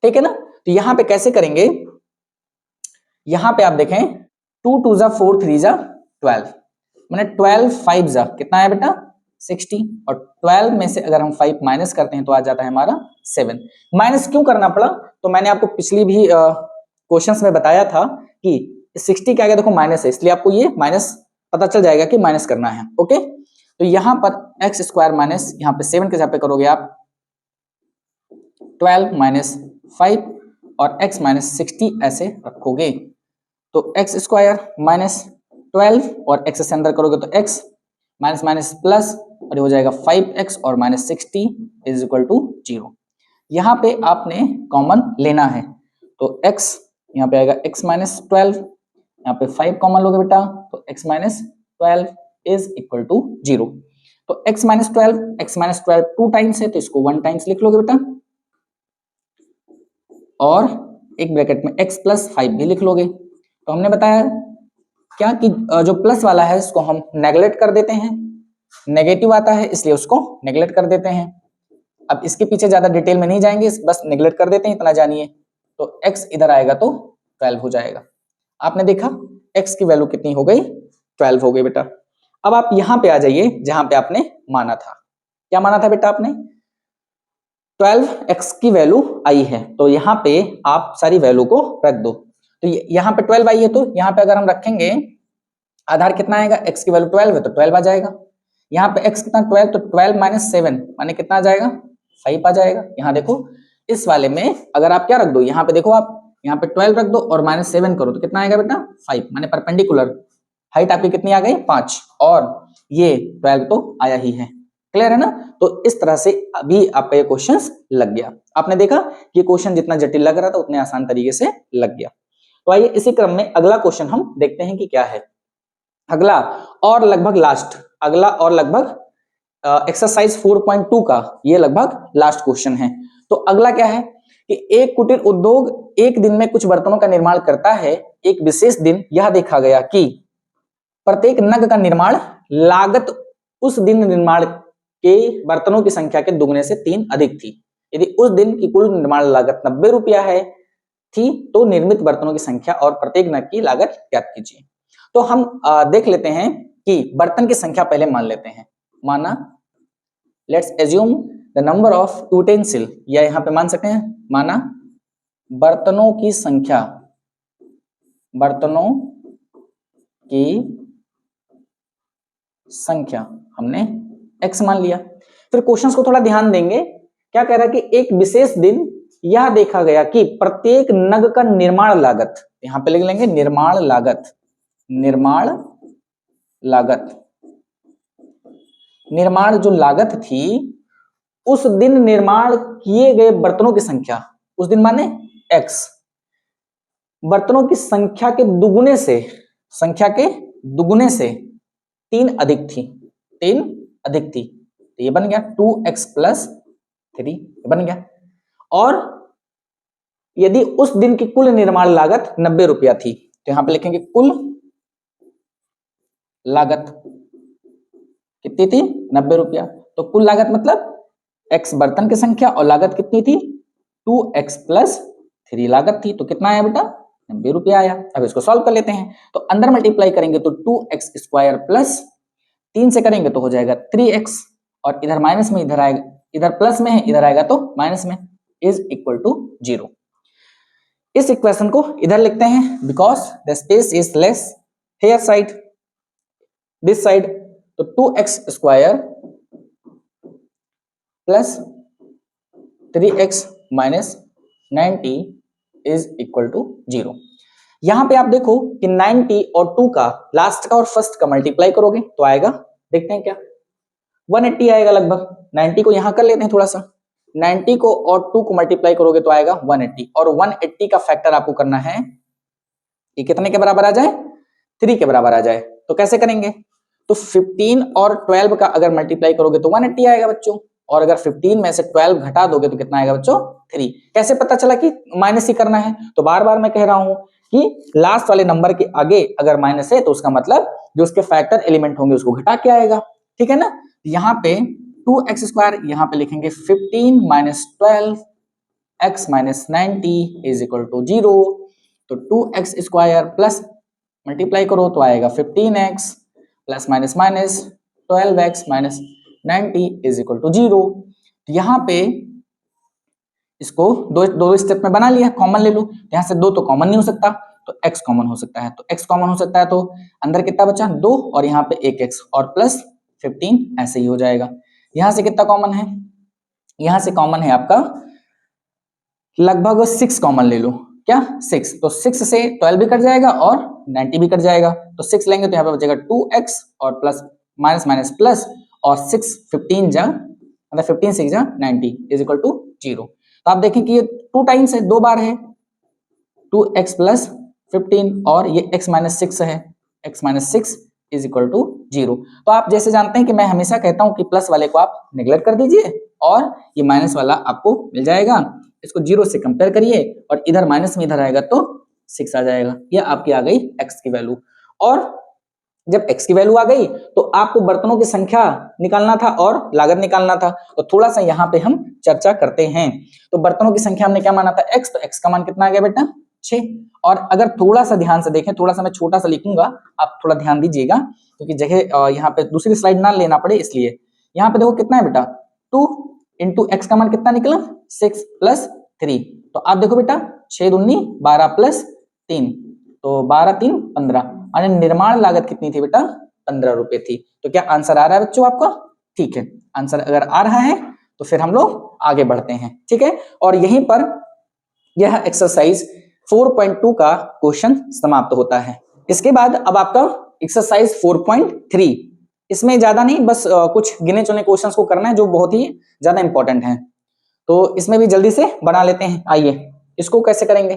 ठीक है ना, तो यहां पे कैसे करेंगे, यहां पे आप देखें 2 2 जा 4 3 जा 12, मैंने 12 5 जा कितना है बेटा 60, और 12 में से अगर हम 5 माइनस करते हैं तो आ जाता है हमारा 7। माइनस क्यों करना पड़ा, तो मैंने आपको पिछली भी क्वेश्चंस में बताया था कि 60 के आगे देखो माइनस है, इसलिए आपको ये माइनस पता चल जाएगा कि माइनस करना है। ओके, तो यहां पर x स्क्वायर माइनस यहाँ पे 7 के जगह पे करोगे आप 12 माइनस 5 और x माइनस 60 ऐसे रखोगे, तो x स्क्वायर माइनस 12 और x से अंदर करोगे तो x माइनस माइनस प्लस, और ये हो जाएगा 5x और माइनस 60 इज इक्वल टू 0। यहाँ पे आपने कॉमन लेना है, तो x यहाँ पे आएगा x माइनस 12, यहाँ पे 5 कॉमन लोगे बेटा तो x minus 12 is equal to 0। तो x माइनस 12 2 टाइम्स है तो इसको 1 टाइम्स लिख लोगे बेटा, और एक ब्रैकेट में x प्लस 5 भी लिख लोगे। तो हमने बताया क्या कि जो प्लस वाला है इसको हम नेगलेक्ट कर देते हैं, नेगेटिव आता है इसलिए उसको नेगलेक्ट कर देते हैं। अब इसके पीछे ज्यादा डिटेल में नहीं जाएंगे, बस नेगलेक्ट कर देते हैं, इतना जानिए। तो x इधर आएगा तो 12 हो जाएगा। आपने देखा x की वैल्यू कितनी हो गई 12 हो गई बेटा। अब आप यहां पे आ जाइए जहां पे आपने माना था, क्या माना था बेटा आपने 12x की वैल्यू आई है, तो यहां पे आप सारी वैल्यू को रख दो। तो यहाँ पे 12 आई है, तो यहाँ पे अगर हम रखेंगे आधार कितना आएगा, x की वैल्यू 12 है तो 12 आ जाएगा। यहाँ पे x कितना 12, तो 12 माइनस 7 माने कितना आ जाएगा, 5 आ जाएगा। यहाँ देखो इस वाले में अगर आप क्या रख दो, यहाँ पे देखो आप यहाँ पे 12 रख दो और माइनस 7 करो तो कितना आएगा बेटा 5, माने परपेंडिकुलर हाइट आपकी कितनी आ गई 5, और ये 12 तो आया ही है। क्लियर है ना। तो इस तरह से अभी आपका ये क्वेश्चन लग गया। आपने देखा ये क्वेश्चन जितना जटिल लग रहा था उतने आसान तरीके से लग गया। तो आइए इसी क्रम में अगला क्वेश्चन हम देखते हैं कि क्या है। अगला और लगभग लास्ट, अगला और लगभग एक्सरसाइज 4.2 का ये लगभग लास्ट क्वेश्चन है। तो अगला क्या है कि एक कुटीर उद्योग एक दिन में कुछ बर्तनों का निर्माण करता है। एक विशेष दिन यह देखा गया कि प्रत्येक नग का निर्माण लागत उस दिन निर्माण के बर्तनों की संख्या के दुगने से 3 अधिक थी। यदि उस दिन की कुल निर्माण लागत 90 रुपया है थी तो निर्मित बर्तनों की संख्या और प्रत्येक नग की लागत ज्ञात कीजिए। तो हम देख लेते हैं कि बर्तन की संख्या पहले मान लेते हैं। माना let's assume the number of utensil, या यहां पे मान सकते हैं माना बर्तनों की संख्या, बर्तनों की संख्या हमने x मान लिया। फिर क्वेश्चंस को थोड़ा ध्यान देंगे। क्या कह रहा है कि एक विशेष दिन यह देखा गया कि प्रत्येक नग का निर्माण लागत, यहां पे लिख लेंगे निर्माण लागत, निर्माण लागत, निर्माण जो लागत थी उस दिन निर्माण किए गए बर्तनों की संख्या, उस दिन माने x, बर्तनों की संख्या के दुगुने से, संख्या के दुगुने से 3 अधिक थी, 3 अधिक थी। तो ये बन गया 2x प्लस 3 बन गया। और यदि उस दिन की कुल निर्माण लागत 90 रुपया थी तो यहां पे लिखेंगे कुल लागत कितनी थी 90 रुपया। तो कुल लागत मतलब x बर्तन की संख्या और लागत कितनी थी 2x प्लस 3 लागत थी। तो कितना आया बेटा 90 रुपया आया। अब इसको सॉल्व कर लेते हैं। तो अंदर मल्टीप्लाई करेंगे तो 2x स्क्वायर प्लस 3 से करेंगे तो हो जाएगा 3x, और इधर माइनस में इधर आएगा, इधर प्लस में है इधर आएगा तो माइनस में, इज इक्वल टू 0। इस इक्वेशन को इधर लिखते हैं because the space is less here side, this side. तो 2x square plus 3x minus 90 is equal to 0। यहां पे आप देखो कि 90 और 2 का लास्ट का और फर्स्ट का मल्टीप्लाई करोगे तो आएगा, देखते हैं क्या 180 आएगा लगभग। 90 को यहां कर लेते हैं थोड़ा सा, 90 को और 2 को मल्टीप्लाई करोगे तो आएगा 180, और 180 का फैक्टर आपको करना है कि कितने के बराबर आ जाए 3 के बराबर आ जाए। तो कैसे करेंगे, तो 15 और 12 का अगर मल्टीप्लाई करोगे तो 180 आएगा बच्चों, और अगर 15 में से 12 घटा दोगे तो कितना आएगा बच्चों 3। कैसे पता चला कि माइनस ही करना है, तो बार बार मैं कह रहा हूं कि लास्ट वाले नंबर के आगे अगर माइनस है तो उसका मतलब जो उसके फैक्टर एलिमेंट होंगे उसको घटा के आएगा, ठीक है ना। यहाँ पे 2x स्क्वायर, यहाँ पे लिखेंगे 15 minus 12 x minus 90 is equal to 0। तो 2x स्क्वायर प्लस मल्टीप्लाई करो तो आएगा 15x plus minus minus 12x minus 90 is equal to 0। यहाँ पे इसको दो स्टेप में बना लिया, कॉमन ले लो। यहाँ से 2 तो कॉमन नहीं हो सकता तो x कॉमन हो सकता है, तो x कॉमन हो सकता है तो अंदर कितना बचा 2 और यहाँ पे 1x और प्लस 15 ऐसे ही हो जाएगा। यहां से कितना कॉमन है, यहां से कॉमन है आपका लगभग 6 कॉमन ले लो, क्या 6, तो 6 से 12 भी कट जाएगा और 90 भी कट जाएगा। तो 6 लेंगे तो यहाँ पे बचेगा 2x और प्लस माइनस माइनस प्लस और 6 15 जा मतलब 15 6 जा 90 इज इक्वल टू 0। तो आप देखें कि ये 2 टाइम्स है, 2 बार है 2x प्लस 15 और ये x माइनस 6 है, x minus 6 is equal to 0। तो आप जैसे जानते हैं कि मैं हमेशा कहता हूं कि प्लस वाले को आप नेग्लेक्ट कर दीजिए और ये माइनस वाला आपको मिल जाएगा। इसको 0 से कंपेयर करिए और इधर माइनस में इधर आएगा तो 6 आ जाएगा। ये आपकी आ गई x की वैल्यू। और जब x की वैल्यू आ गई तो आपको बर्तनों की संख्या निकालना था और लागत निकालना था। तो थोड़ा सा यहाँ पे हम चर्चा करते हैं। तो बर्तनों की संख्या हमने क्या माना था x, तो x का मान कितना आ गया बेटा 6। और अगर थोड़ा सा ध्यान से देखें, थोड़ा सा मैं छोटा सा लिखूंगा, आप थोड़ा ध्यान दीजिएगा क्योंकि जगह यहाँ पे दूसरी स्लाइड ना लेना पड़े इसलिए। यहाँ पे देखो कितना है बेटा 2 इंटू एक्स का मान कितना निकला 6 प्लस 3। तो आप देखो बेटा 6 दूनी 12 प्लस 3, तो 12 3 15, यानी निर्माण लागत कितनी थी बेटा? 15 रुपए थी। तो क्या आंसर आ रहा है बच्चों आपका? ठीक है, आंसर अगर आ रहा है तो फिर हम लोग आगे बढ़ते हैं। ठीक है, और यहीं पर यह एक्सरसाइज 4.2 का क्वेश्चन समाप्त होता है। इसके बाद अब आपका एक्सरसाइज 4.3, इसमें ज्यादा नहीं, बस कुछ गिने चुने क्वेश्चंस को करना है जो बहुत ही ज्यादा इंपॉर्टेंट हैं। तो इसमें भी जल्दी से बना लेते हैं। आइए इसको कैसे करेंगे?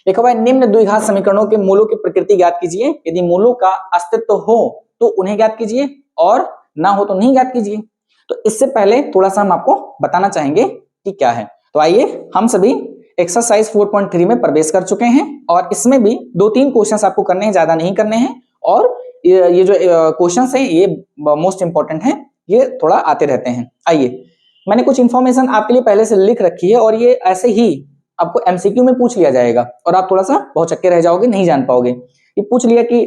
देखो भाई, निम्न द्विघात समीकरणों के मूलों की प्रकृति ज्ञात कीजिए। यदि मूलों का अस्तित्व हो तो उन्हें ज्ञात कीजिए, और ना हो तो नहीं ज्ञात कीजिए। तो इससे पहले थोड़ा सा हम आपको बताना चाहेंगे कि क्या है। तो आइए, हम सभी एक्सरसाइज 4.3 में प्रवेश कर चुके हैं, और इसमें भी 2-3 क्वेश्चंस आपको करने हैं, ज्यादा नहीं करने हैं। और ये जो क्वेश्चंस हैं ये मोस्ट इंपॉर्टेंट हैं, ये थोड़ा आते रहते हैं। आइए, मैंने कुछ इंफॉर्मेशन आपके लिए पहले से लिख रखी है, और ये ऐसे ही आपको एमसीक्यू में पूछ लिया जाएगा, और आप थोड़ा सा बहुत चक्के रह जाओगे, नहीं जान पाओगे। ये पूछ लिया कि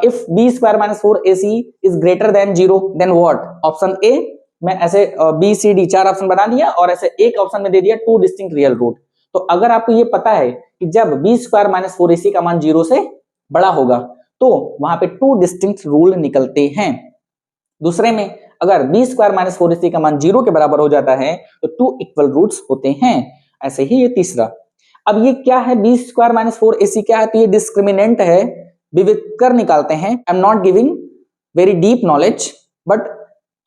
if b² - 4ac is greater than 0 then what? Option A मैं ऐसे बी सी डी 4 ऑप्शन बना दिया, और ऐसे एक ऑप्शन में दे दिया 2 डिस्टिंक्ट रियल रूट। तो अगर आपको ये पता है कि जब b² - 4ac का मान 0 से बड़ा होगा तो वहां पे 2 डिस्टिंक्ट रूल निकलते हैं। दूसरे में अगर b² - 4ac का मान 0 के बराबर हो जाता है तो 2 इक्वल रूट्स होते हैं। ऐसे ही ये तीसरा। अब ये क्या है? b² - 4ac क्या है? तो ये डिस्क्रिमिनेंट है, विविध कर निकालते हैं। I am not giving very deep knowledge, but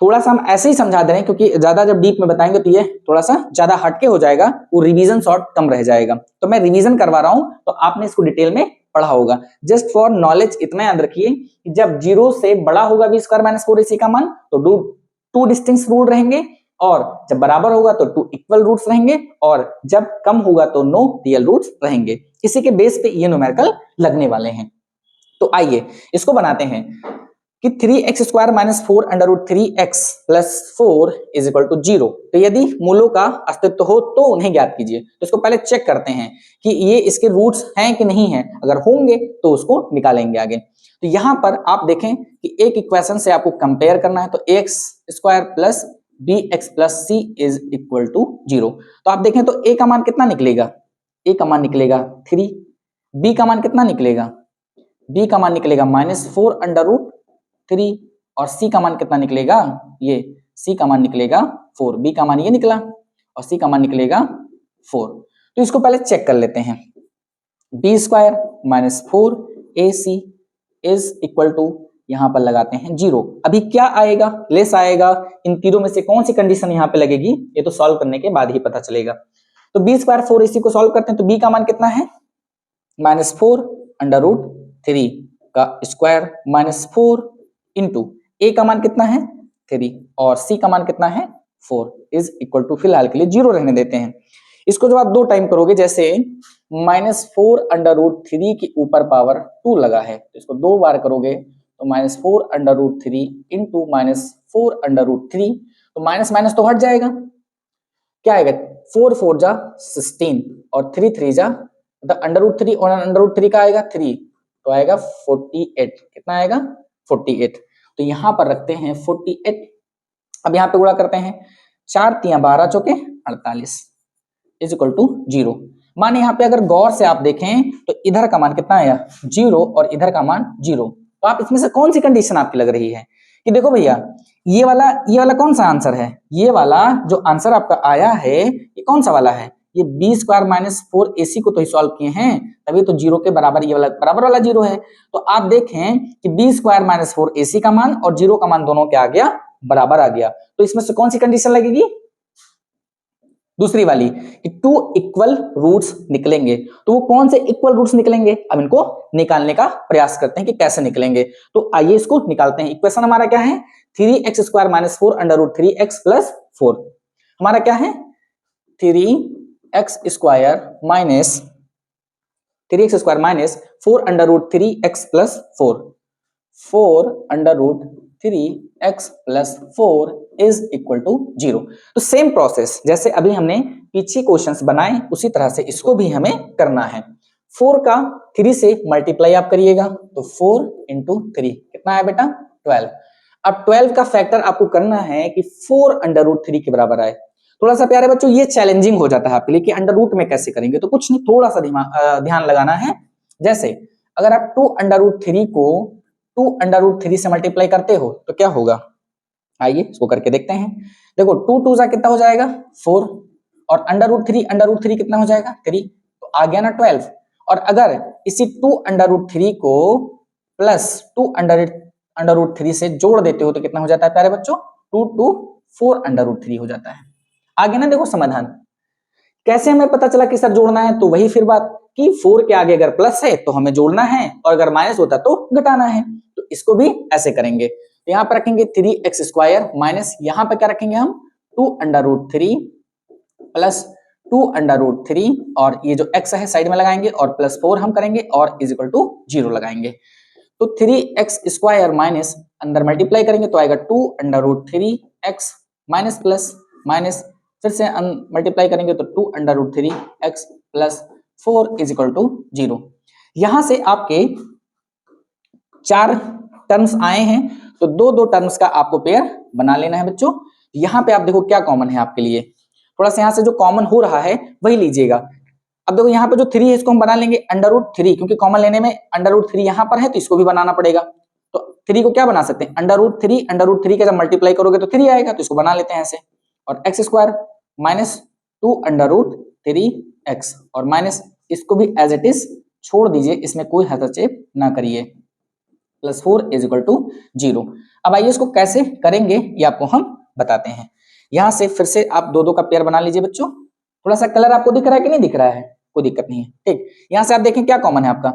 थोड़ा सा हम ऐसे ही समझा दे रहे हैं, क्योंकि ज्यादा जब डीप में बताएंगे तो ये थोड़ा सा ज्यादा हटके हो जाएगा, वो रिवीजन शॉर्ट कम रह जाएगा। तो मैं रिवीजन करवा रहा हूं, तो आपने इसको डिटेल में पढ़ा होगा। जस्ट फॉर नॉलेज इतना याद रखिए कि जब 0 से बड़ा होगा b² - 4ac का मान तो 2 डिस्टिंक्ट रूल रहेंगे, और जब बराबर होगा तो 2 इक्वल रूट्स रहेंगे, और जब कम होगा तो नो रियल रूट्स रहेंगे। इसी के बेस पे ये न्यूमेरिकल लगने वाले हैं। तो आइए इसको बनाते हैं कि 3x² - 4√3x + 4 = 0। तो यदि मूलों का अस्तित्व हो तो उन्हें ज्ञात कीजिए। तो इसको पहले चेक करते हैं कि ये इसके रूट्स हैं कि नहीं है। अगर होंगे तो उसको निकालेंगे आगे। तो यहां पर आप देखें कि एक इक्वेशन से आपको कंपेयर करना है, तो ax² + bx + c = 0। तो आप देखें तो a का मान कितना निकलेगा? a का मान निकलेगा 3, b का मान कितना निकलेगा? b का मान निकलेगा -4√3, और c का मान कितना निकलेगा? ये c का मान निकलेगा 4, b का मान ये निकला, और c का मान निकलेगा 4। तो इसको पहले चेक कर लेते हैं। b² - 4ac = यहां पर लगाते हैं 0। अभी क्या आएगा? लेस आएगा। इन तीनों में से कौन सी कंडीशन यहां पे लगेगी, ये तो सॉल्व करने के बाद ही पता चलेगा। तो b² 4ac को सॉल्व करते हैं, तो b का मान कितना है? -4√3 का स्क्वायर -4 इंटू a का मान कितना है? 3, और c का मान कितना है? 4 = फिलहाल के लिए 0 रहने देते हैं। इसको जब आप 2 टाइम करोगे, जैसे -4√3 के ऊपर पावर 2 लगा है, तो इसको 2 बार करोगे तो -4√3 इंटू -4√3, तो माइनस माइनस तो हट जाएगा। क्या आएगा? 4 4 जा 16, और 3 3 जा √3, और √3 का आएगा 3, तो आएगा 48। कितना आएगा? 48। तो यहां पर रखते हैं 48। अब यहां पे गुणा करते हैं, 4 3 12 चौके 48 = 0। माने यहाँ पे अगर गौर से आप देखें तो इधर का मान कितना आया? 0, और इधर का मान 0। तो आप इसमें से कौन सी कंडीशन आपकी लग रही है कि देखो भैया, ये वाला कौन सा आंसर है? ये वाला जो आंसर आपका आया है, ये कौन सा वाला है? ये b² - 4ac को तो ही सॉल्व किए हैं, तभी तो 0 के बराबर ये वाला बराबर वाला 0 है। तो आप देखें कि b² - 4ac का मान और 0 का मान दोनों क्या आ गया? बराबर आ गया। तो इसमें से कौन सी कंडीशन लगेगी? दूसरी वाली कि 2 इक्वल रूट्स निकलेंगे। तो वो कौन से इक्वल रूट्स निकलेंगे? अब इनको निकालने का प्रयास करते हैं कि कैसे निकलेंगे। तो आइए इसको निकालते हैं। इक्वेशन हमारा क्या है? 3x² - 4√3x + 4। हमारा क्या है? 3x² - 4√3x + 4, 4√3x + 4 = 0। तो सेम प्रोसेस जैसे अभी हमने पीछे क्वेश्चंस बनाए, उसी तरह से इसको भी हमें करना है। 4 का 3 से मल्टीप्लाई आप करिएगा, तो 4 × 3 कितना है बेटा? 12। अब 12 का फैक्टर आपको करना है कि 4√3 के बराबर आए। थोड़ा सा प्यारे बच्चों ये चैलेंजिंग हो जाता है आपके लिए कि अंडर रूट में कैसे करेंगे, तो कुछ नहीं, थोड़ा सा ध्यान लगाना है। जैसे अगर आप 2√3 को 2√3 से मल्टीप्लाई करते हो तो क्या होगा, आइए इसको करके देखते हैं। देखो 2 2 जा कितना हो जाएगा 4 और √3 कितना हो जाएगा 3, तो आ गया ना 12। और अगर इसी 2√3 को प्लस 2√3 से जोड़ देते हो तो कितना हो जाता है प्यारे बच्चों, 2 2 4√3 हो जाता है। आगे ना देखो समाधान कैसे हमें पता चला कि सर जोड़ना है, तो वही फिर बात कि 4 के आगे अगर प्लस है तो हमें जोड़ना है और अगर माइनस होता तो घटाना है, तो इसको भी ऐसे करेंगे। तो यहाँ पर रखेंगे 3x² माइनस यहाँ पर क्या रखेंगे हम 2√3 प्लस 2√3 और ये जो x है साइड में लगाएंगे और प्लस 4 हम करेंगे और इज इक्वल टू 0 लगाएंगे। तो 3x² माइनस अंदर मल्टीप्लाई करेंगे तो आएगा 2√3x माइनस प्लस माइनस फिर से मल्टीप्लाई करेंगे तो 2√3x plus 4 is equal to 0। यहां से आपके 4 टर्म्स आए हैं तो दो टर्म्स का आपको पेयर बना लेना है बच्चों। यहां पे आप देखो क्या कॉमन है आपके लिए, थोड़ा सा यहां से जो कॉमन हो रहा है वही लीजिएगा। अब देखो यहाँ पे जो 3 है इसको हम बना लेंगे √3, क्योंकि कॉमन लेने में √3 यहाँ पर है तो इसको भी बनाना पड़ेगा। तो 3 को क्या बना सकते हैं √3 का जब मल्टीप्लाई करोगे तो 3 आएगा, तो इसको बना लेते हैं ऐसे। और x² माइनस 2√3x और माइनस इसको भी एज इट इज छोड़ दीजिए, इसमें कोई हस्तक्षेप ना करिए, प्लस 4 इज इक्वल टू 0। अब आइए इसको कैसे करेंगे ये आपको हम बताते हैं। यहां से फिर से आप दो का पेयर बना लीजिए बच्चों। थोड़ा सा कलर आपको दिख रहा है कि नहीं दिख रहा है, कोई दिक्कत नहीं है, ठीक। यहां से आप देखें क्या कॉमन है आपका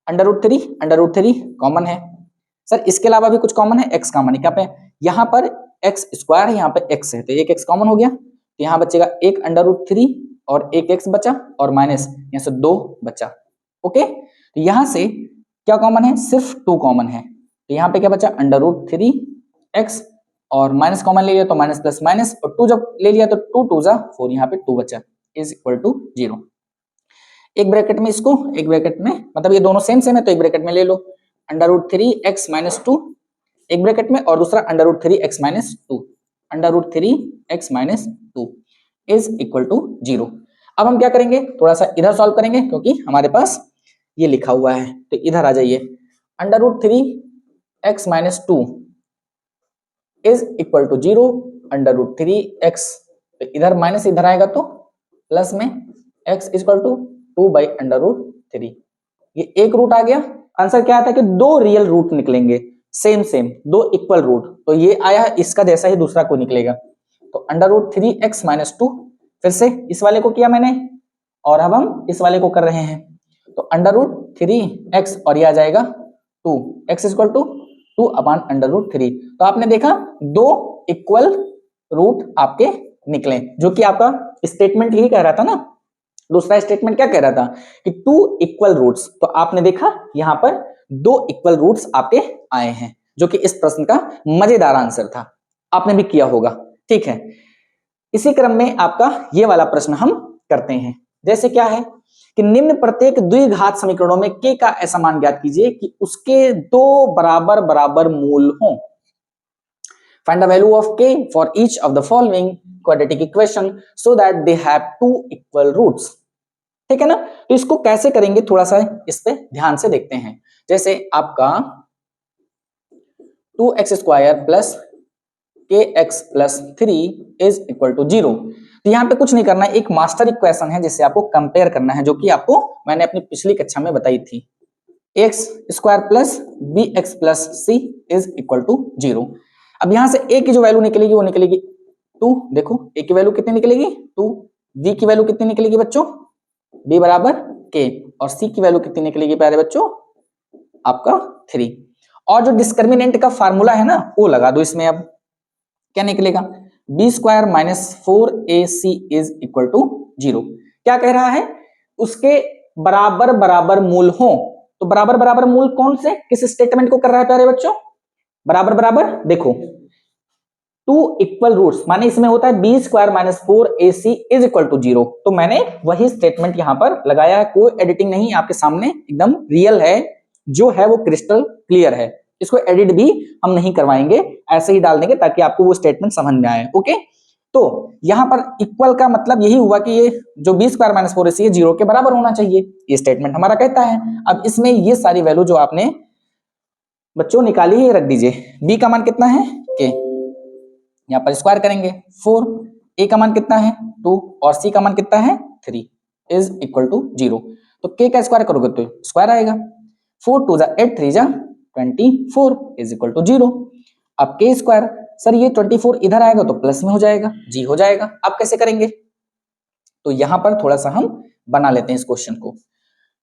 √3 कॉमन है। सर इसके अलावा भी कुछ कॉमन है, x कॉमन है क्या पे, यहाँ पर x² है, यहाँ पे x है, तो एक x कॉमन हो गया, तो यहाँ बचेगा एक √3 और एक x बचा और माइनस यहाँ से 2 बचा। ओके, तो यहाँ से क्या कॉमन है, सिर्फ 2 कॉमन है, तो यहाँ पे क्या बचा √3x और माइनस कॉमन ले लिया तो माइनस प्लस माइनस और 2 जब ले लिया तो 2 2 जा 4, यहाँ पे 2 बचा इज इक्वल टू 0। एक ब्रैकेट में इसको, एक ब्रैकेट में मतलब ये दोनों सेम सेम है तो एक ब्रैकेट में ले लो √3x माइनस 2 एक ब्रैकेट में और दूसरा √3x minus 2 √3x minus 2 is equal to 0। अब हम क्या करेंगे, थोड़ा सा इधर सॉल्व करेंगे क्योंकि हमारे पास ये लिखा हुआ है, तो इधर आ जाइए √3x minus 2 is equal to 0 √3x, तो इधर माइनस इधर आएगा तो प्लस में x इज इक्वल टू 2/√3। ये एक रूट आ गया, आंसर क्या आता है कि 2 रियल रूट निकलेंगे, सेम 2 इक्वल रूट, तो ये आया इसका जैसा ही दूसरा को निकलेगा, तो √3x माइनस 2, फिर से इस वाले को किया मैंने और अब हम इस वाले को कर रहे हैं, तो √3x और ये आ जाएगा 2, x इक्वल टू 2/√3। तो आपने देखा 2 इक्वल रूट आपके निकले, जो कि आपका स्टेटमेंट यही कह रहा था ना। दूसरा स्टेटमेंट क्या कह रहा था कि 2 इक्वल रूट्स, तो आपने देखा यहां पर 2 इक्वल रूट्स आपके आए हैं, जो कि इस प्रश्न का मजेदार आंसर था, आपने भी किया होगा, ठीक है। इसी क्रम में आपका ये वाला प्रश्न हम करते हैं, जैसे क्या है कि निम्न प्रत्येक द्विघात समीकरणों में k का ऐसा मान ज्ञात कीजिए कि उसके 2 बराबर बराबर मूल हों। Find the value of k for each of the following quadratic equation so that they have 2 equal roots। ठीक है ना, तो इसको कैसे करेंगे थोड़ा सा इस पे ध्यान से देखते हैं। जैसे आपका 2x² plus kx plus 3 is equal to 0। तो यहाँ पे कुछ नहीं करना है, एक मास्टर इक्वेशन है जिससे आपको कंपेयर करना है, जो कि आपको मैंने अपनी पिछली कक्षा में बताई थी, x² plus bx plus c is equal to 0। अब यहां से a की जो वैल्यू निकलेगी वो निकलेगी 2, देखो a की वैल्यू कितनी निकलेगी 2, b की वैल्यू कितनी निकलेगी बच्चों b बराबर k और c की वैल्यू कितनी निकलेगी प्यारे बच्चों आपका 3। और जो डिस्क्रिमिनेंट का फार्मूला है ना वो लगा दो इसमें। अब क्या निकलेगा b² minus 4ac is equal to 0। क्या कह रहा है, उसके बराबर बराबर मूल हो, तो बराबर बराबर मूल कौन से किस स्टेटमेंट को कर रहा है प्यारे बच्चों, बराबर बराबर देखो 2 इक्वल रूट्स, माने इसमें होता है b² minus 4ac is equal to 0। तो मैंने वही स्टेटमेंट यहां पर लगाया है, कोई एडिटिंग नहीं, आपके सामने एकदम रियल है, जो है वो क्रिस्टल क्लियर है, इसको एडिट भी हम नहीं करवाएंगे, ऐसे ही डाल देंगे ताकि आपको वो स्टेटमेंट समझ में आए। ओके, तो यहां पर इक्वल का मतलब यही हुआ कि ये जो बी स्क्वायर माइनस 4ac ये 0 के बराबर होना चाहिए, ये स्टेटमेंट हमारा कहता है। अब इसमें ये सारी वैल्यू जो आपने बच्चों निकाली है रख दीजिए। बी का मान कितना है के, यहां पर स्क्वायर करेंगे 4, ए का मान कितना है 2 और सी का मान कितना है 3 इज इक्वल टू 0। तो के का स्क्वायर करोगे तो स्क्वायर आएगा, 4 2 जा 8 3 जा 24 इज इक्वल टू 0। अब के स्क्वायर, सर ये 24 इधर आएगा तो प्लस में हो जाएगा, जी हो जाएगा। अब कैसे करेंगे, तो यहां पर थोड़ा सा हम बना लेते हैं इस क्वेश्चन को।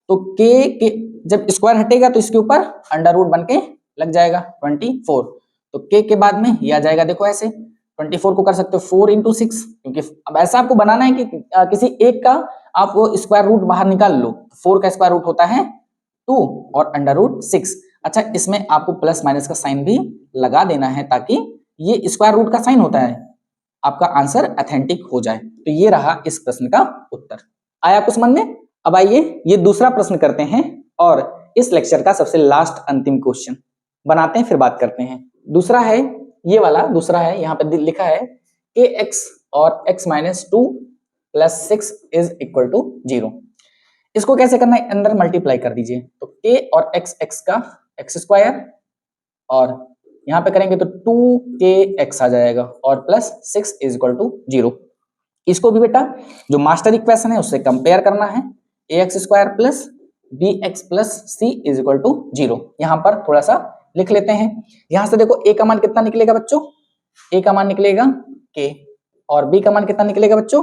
तो के जब स्क्वायर हटेगा तो इसके ऊपर अंडर रूट बन के लग जाएगा 24। तो के बाद में ये आ जाएगा, देखो ऐसे 24 को कर सकते हो 4 इंटू 6, क्योंकि अब ऐसा आपको बनाना है कि किसी एक का आप वो स्क्वायर रूट बाहर निकाल लो। 4 का स्क्वायर रूट होता है 2 और अंडर रूट 6। अच्छा, इसमें आपको प्लस माइनस का साइन भी लगा देना है ताकि ये स्क्वायर रूट का साइन होता है, आपका आंसर ऑथेंटिक हो जाए। तो ये रहा इस प्रश्न का उत्तर। आया आपको समझ में? अब आइए ये दूसरा प्रश्न करते हैं और इस लेक्चर का सबसे लास्ट अंतिम क्वेश्चन बनाते हैं, फिर बात करते हैं। दूसरा है ये वाला, दूसरा है यहाँ पे लिखा है के एक्स और x minus 2 plus 6 is equal to 0। इसको कैसे करना है, अंदर मल्टीप्लाई कर दीजिए। तो k और x का एक्स स्क्वायर और यहाँ पे करेंगे तो 2kx आ जाएगा और प्लस 6 इज इक्वल टू 0। इसको भी बेटा जो मास्टर इक्वेशन है उससे कंपेयर करना है, ax square plus bx plus c is equal to 0। यहाँ पर थोड़ा सा लिख लेते हैं। यहां से देखो a का मान कितना निकलेगा बच्चों, a का मान निकलेगा k और b का मान कितना निकलेगा बच्चों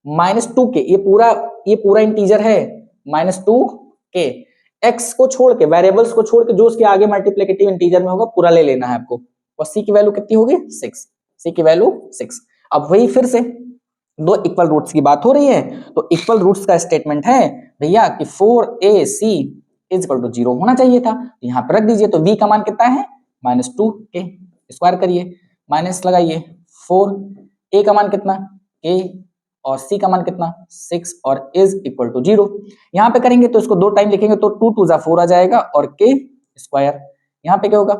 -2k। ये पूरा इंटीजर है, -2k। x को छोड़ के, वेरिएबल्स को छोड़ के जो उसके आगे मल्टीप्लिकेटिव इंटीजर में होगा पूरा ले लेना है आपको। और c की वैल्यू कितनी होगी 6, c की वैल्यू 6। अब वही फिर से दो इक्वल रूट्स की बात हो रही है, तो इक्वल रूट्स का स्टेटमेंट है भैया कि 4ac इज इक्वल टू 0 होना चाहिए था। तो यहाँ पर रख दीजिए। तो v का मान कितना है -2k, स्क्वायर करिए, माइनस लगाइए 4, a का मान कितना k और c का मान कितना 6 और इज इक्वल टू 0। यहाँ पे करेंगे तो इसको 2 टाइम लिखेंगे तो 2 2 जा 4 आ जाएगा और k स्क्वायर, यहाँ पे क्या होगा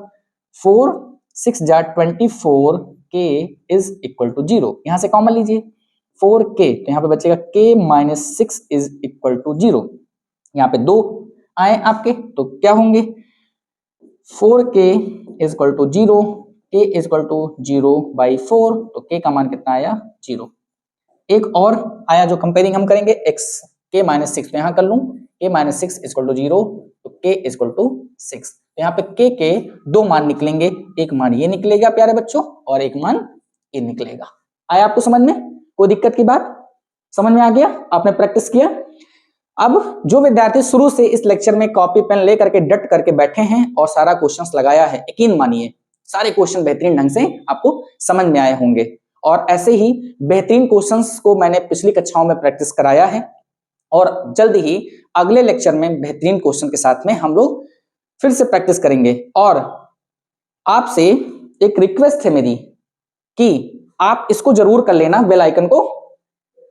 4 6 जा 24 k इज इक्वल टू 0। यहाँ से कॉमन लीजिए 4k, तो यहाँ पे बचेगा k minus 6 is equal to 0। यहाँ पे 2 आए आपके तो क्या होंगे 4k is equal to 0, k is equal to 0 by 4। तो k का मान कितना आया 0। एक और आया जो कंपेयरिंग हम करेंगे x k माइनस 6, तो यहाँ कर लूं k minus 6 is equal to 0, तो k इज इक्वल टू 6। तो यहाँ पे k के 2 मान निकलेंगे, एक मान ये निकलेगा प्यारे बच्चों और एक मान ये निकलेगा। आया आपको समझ में? कोई दिक्कत की बात समझ में आ गया? आपने प्रैक्टिस किया? अब जो विद्यार्थी शुरू से इस लेक्चर में कॉपी पेन लेकर के डट करके बैठे हैं और सारा क्वेश्चंस लगाया है, यकीन मानिए सारे क्वेश्चन बेहतरीन ढंग से आपको समझ में आए होंगे। और ऐसे ही बेहतरीन क्वेश्चंस को मैंने पिछली कक्षाओं में प्रैक्टिस कराया है और जल्द ही अगले लेक्चर में बेहतरीन क्वेश्चन के साथ में हम लोग फिर से प्रैक्टिस करेंगे। और आपसे एक रिक्वेस्ट है मेरी कि आप इसको जरूर कर लेना, बेल आइकन को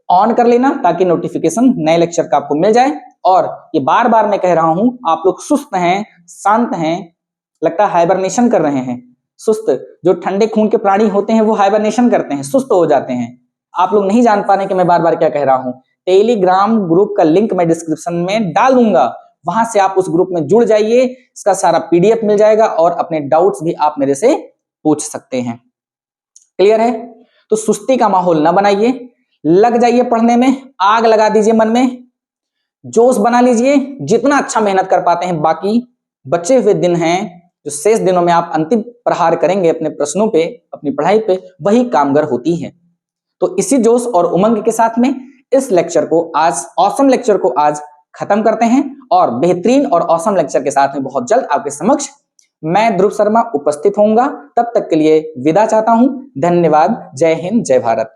ऑन कर लेना ताकि नोटिफिकेशन नए लेक्चर का आपको मिल जाए। और ये बार बार मैं कह रहा हूं, आप लोग सुस्त हैं, शांत हैं, लगता है हाइबरनेशन कर रहे हैं। सुस्त जो ठंडे खून के प्राणी होते हैं वो हाइबरनेशन करते हैं, सुस्त हो जाते हैं। आप लोग नहीं जान पा रहे कि मैं बार बार क्या कह रहा हूं। टेलीग्राम ग्रुप का लिंक मैं डिस्क्रिप्शन में डाल दूंगा, वहां से आप उस ग्रुप में जुड़ जाइए, इसका सारा पीडीएफ मिल जाएगा और अपने डाउट्स भी आप मेरे से पूछ सकते हैं। क्लियर है? तो सुस्ती का माहौल ना बनाइए, लग जाइए पढ़ने में, आग लगा दीजिए मन में, जोश बना लीजिए, जितना अच्छा मेहनत कर पाते हैं। बाकी बचे हुए दिन हैं जो शेष दिनों में आप अंतिम प्रहार करेंगे अपने प्रश्नों पे, अपनी पढ़ाई पे, वही कामगर होती है। तो इसी जोश और उमंग के साथ में इस लेक्चर को आज, ऑसम लेक्चर को आज खत्म करते हैं और बेहतरीन और ऑसम लेक्चर के साथ में बहुत जल्द आपके समक्ष मैं ध्रुव शर्मा उपस्थित होऊंगा। तब तक के लिए विदा चाहता हूं। धन्यवाद। जय हिंद, जय भारत।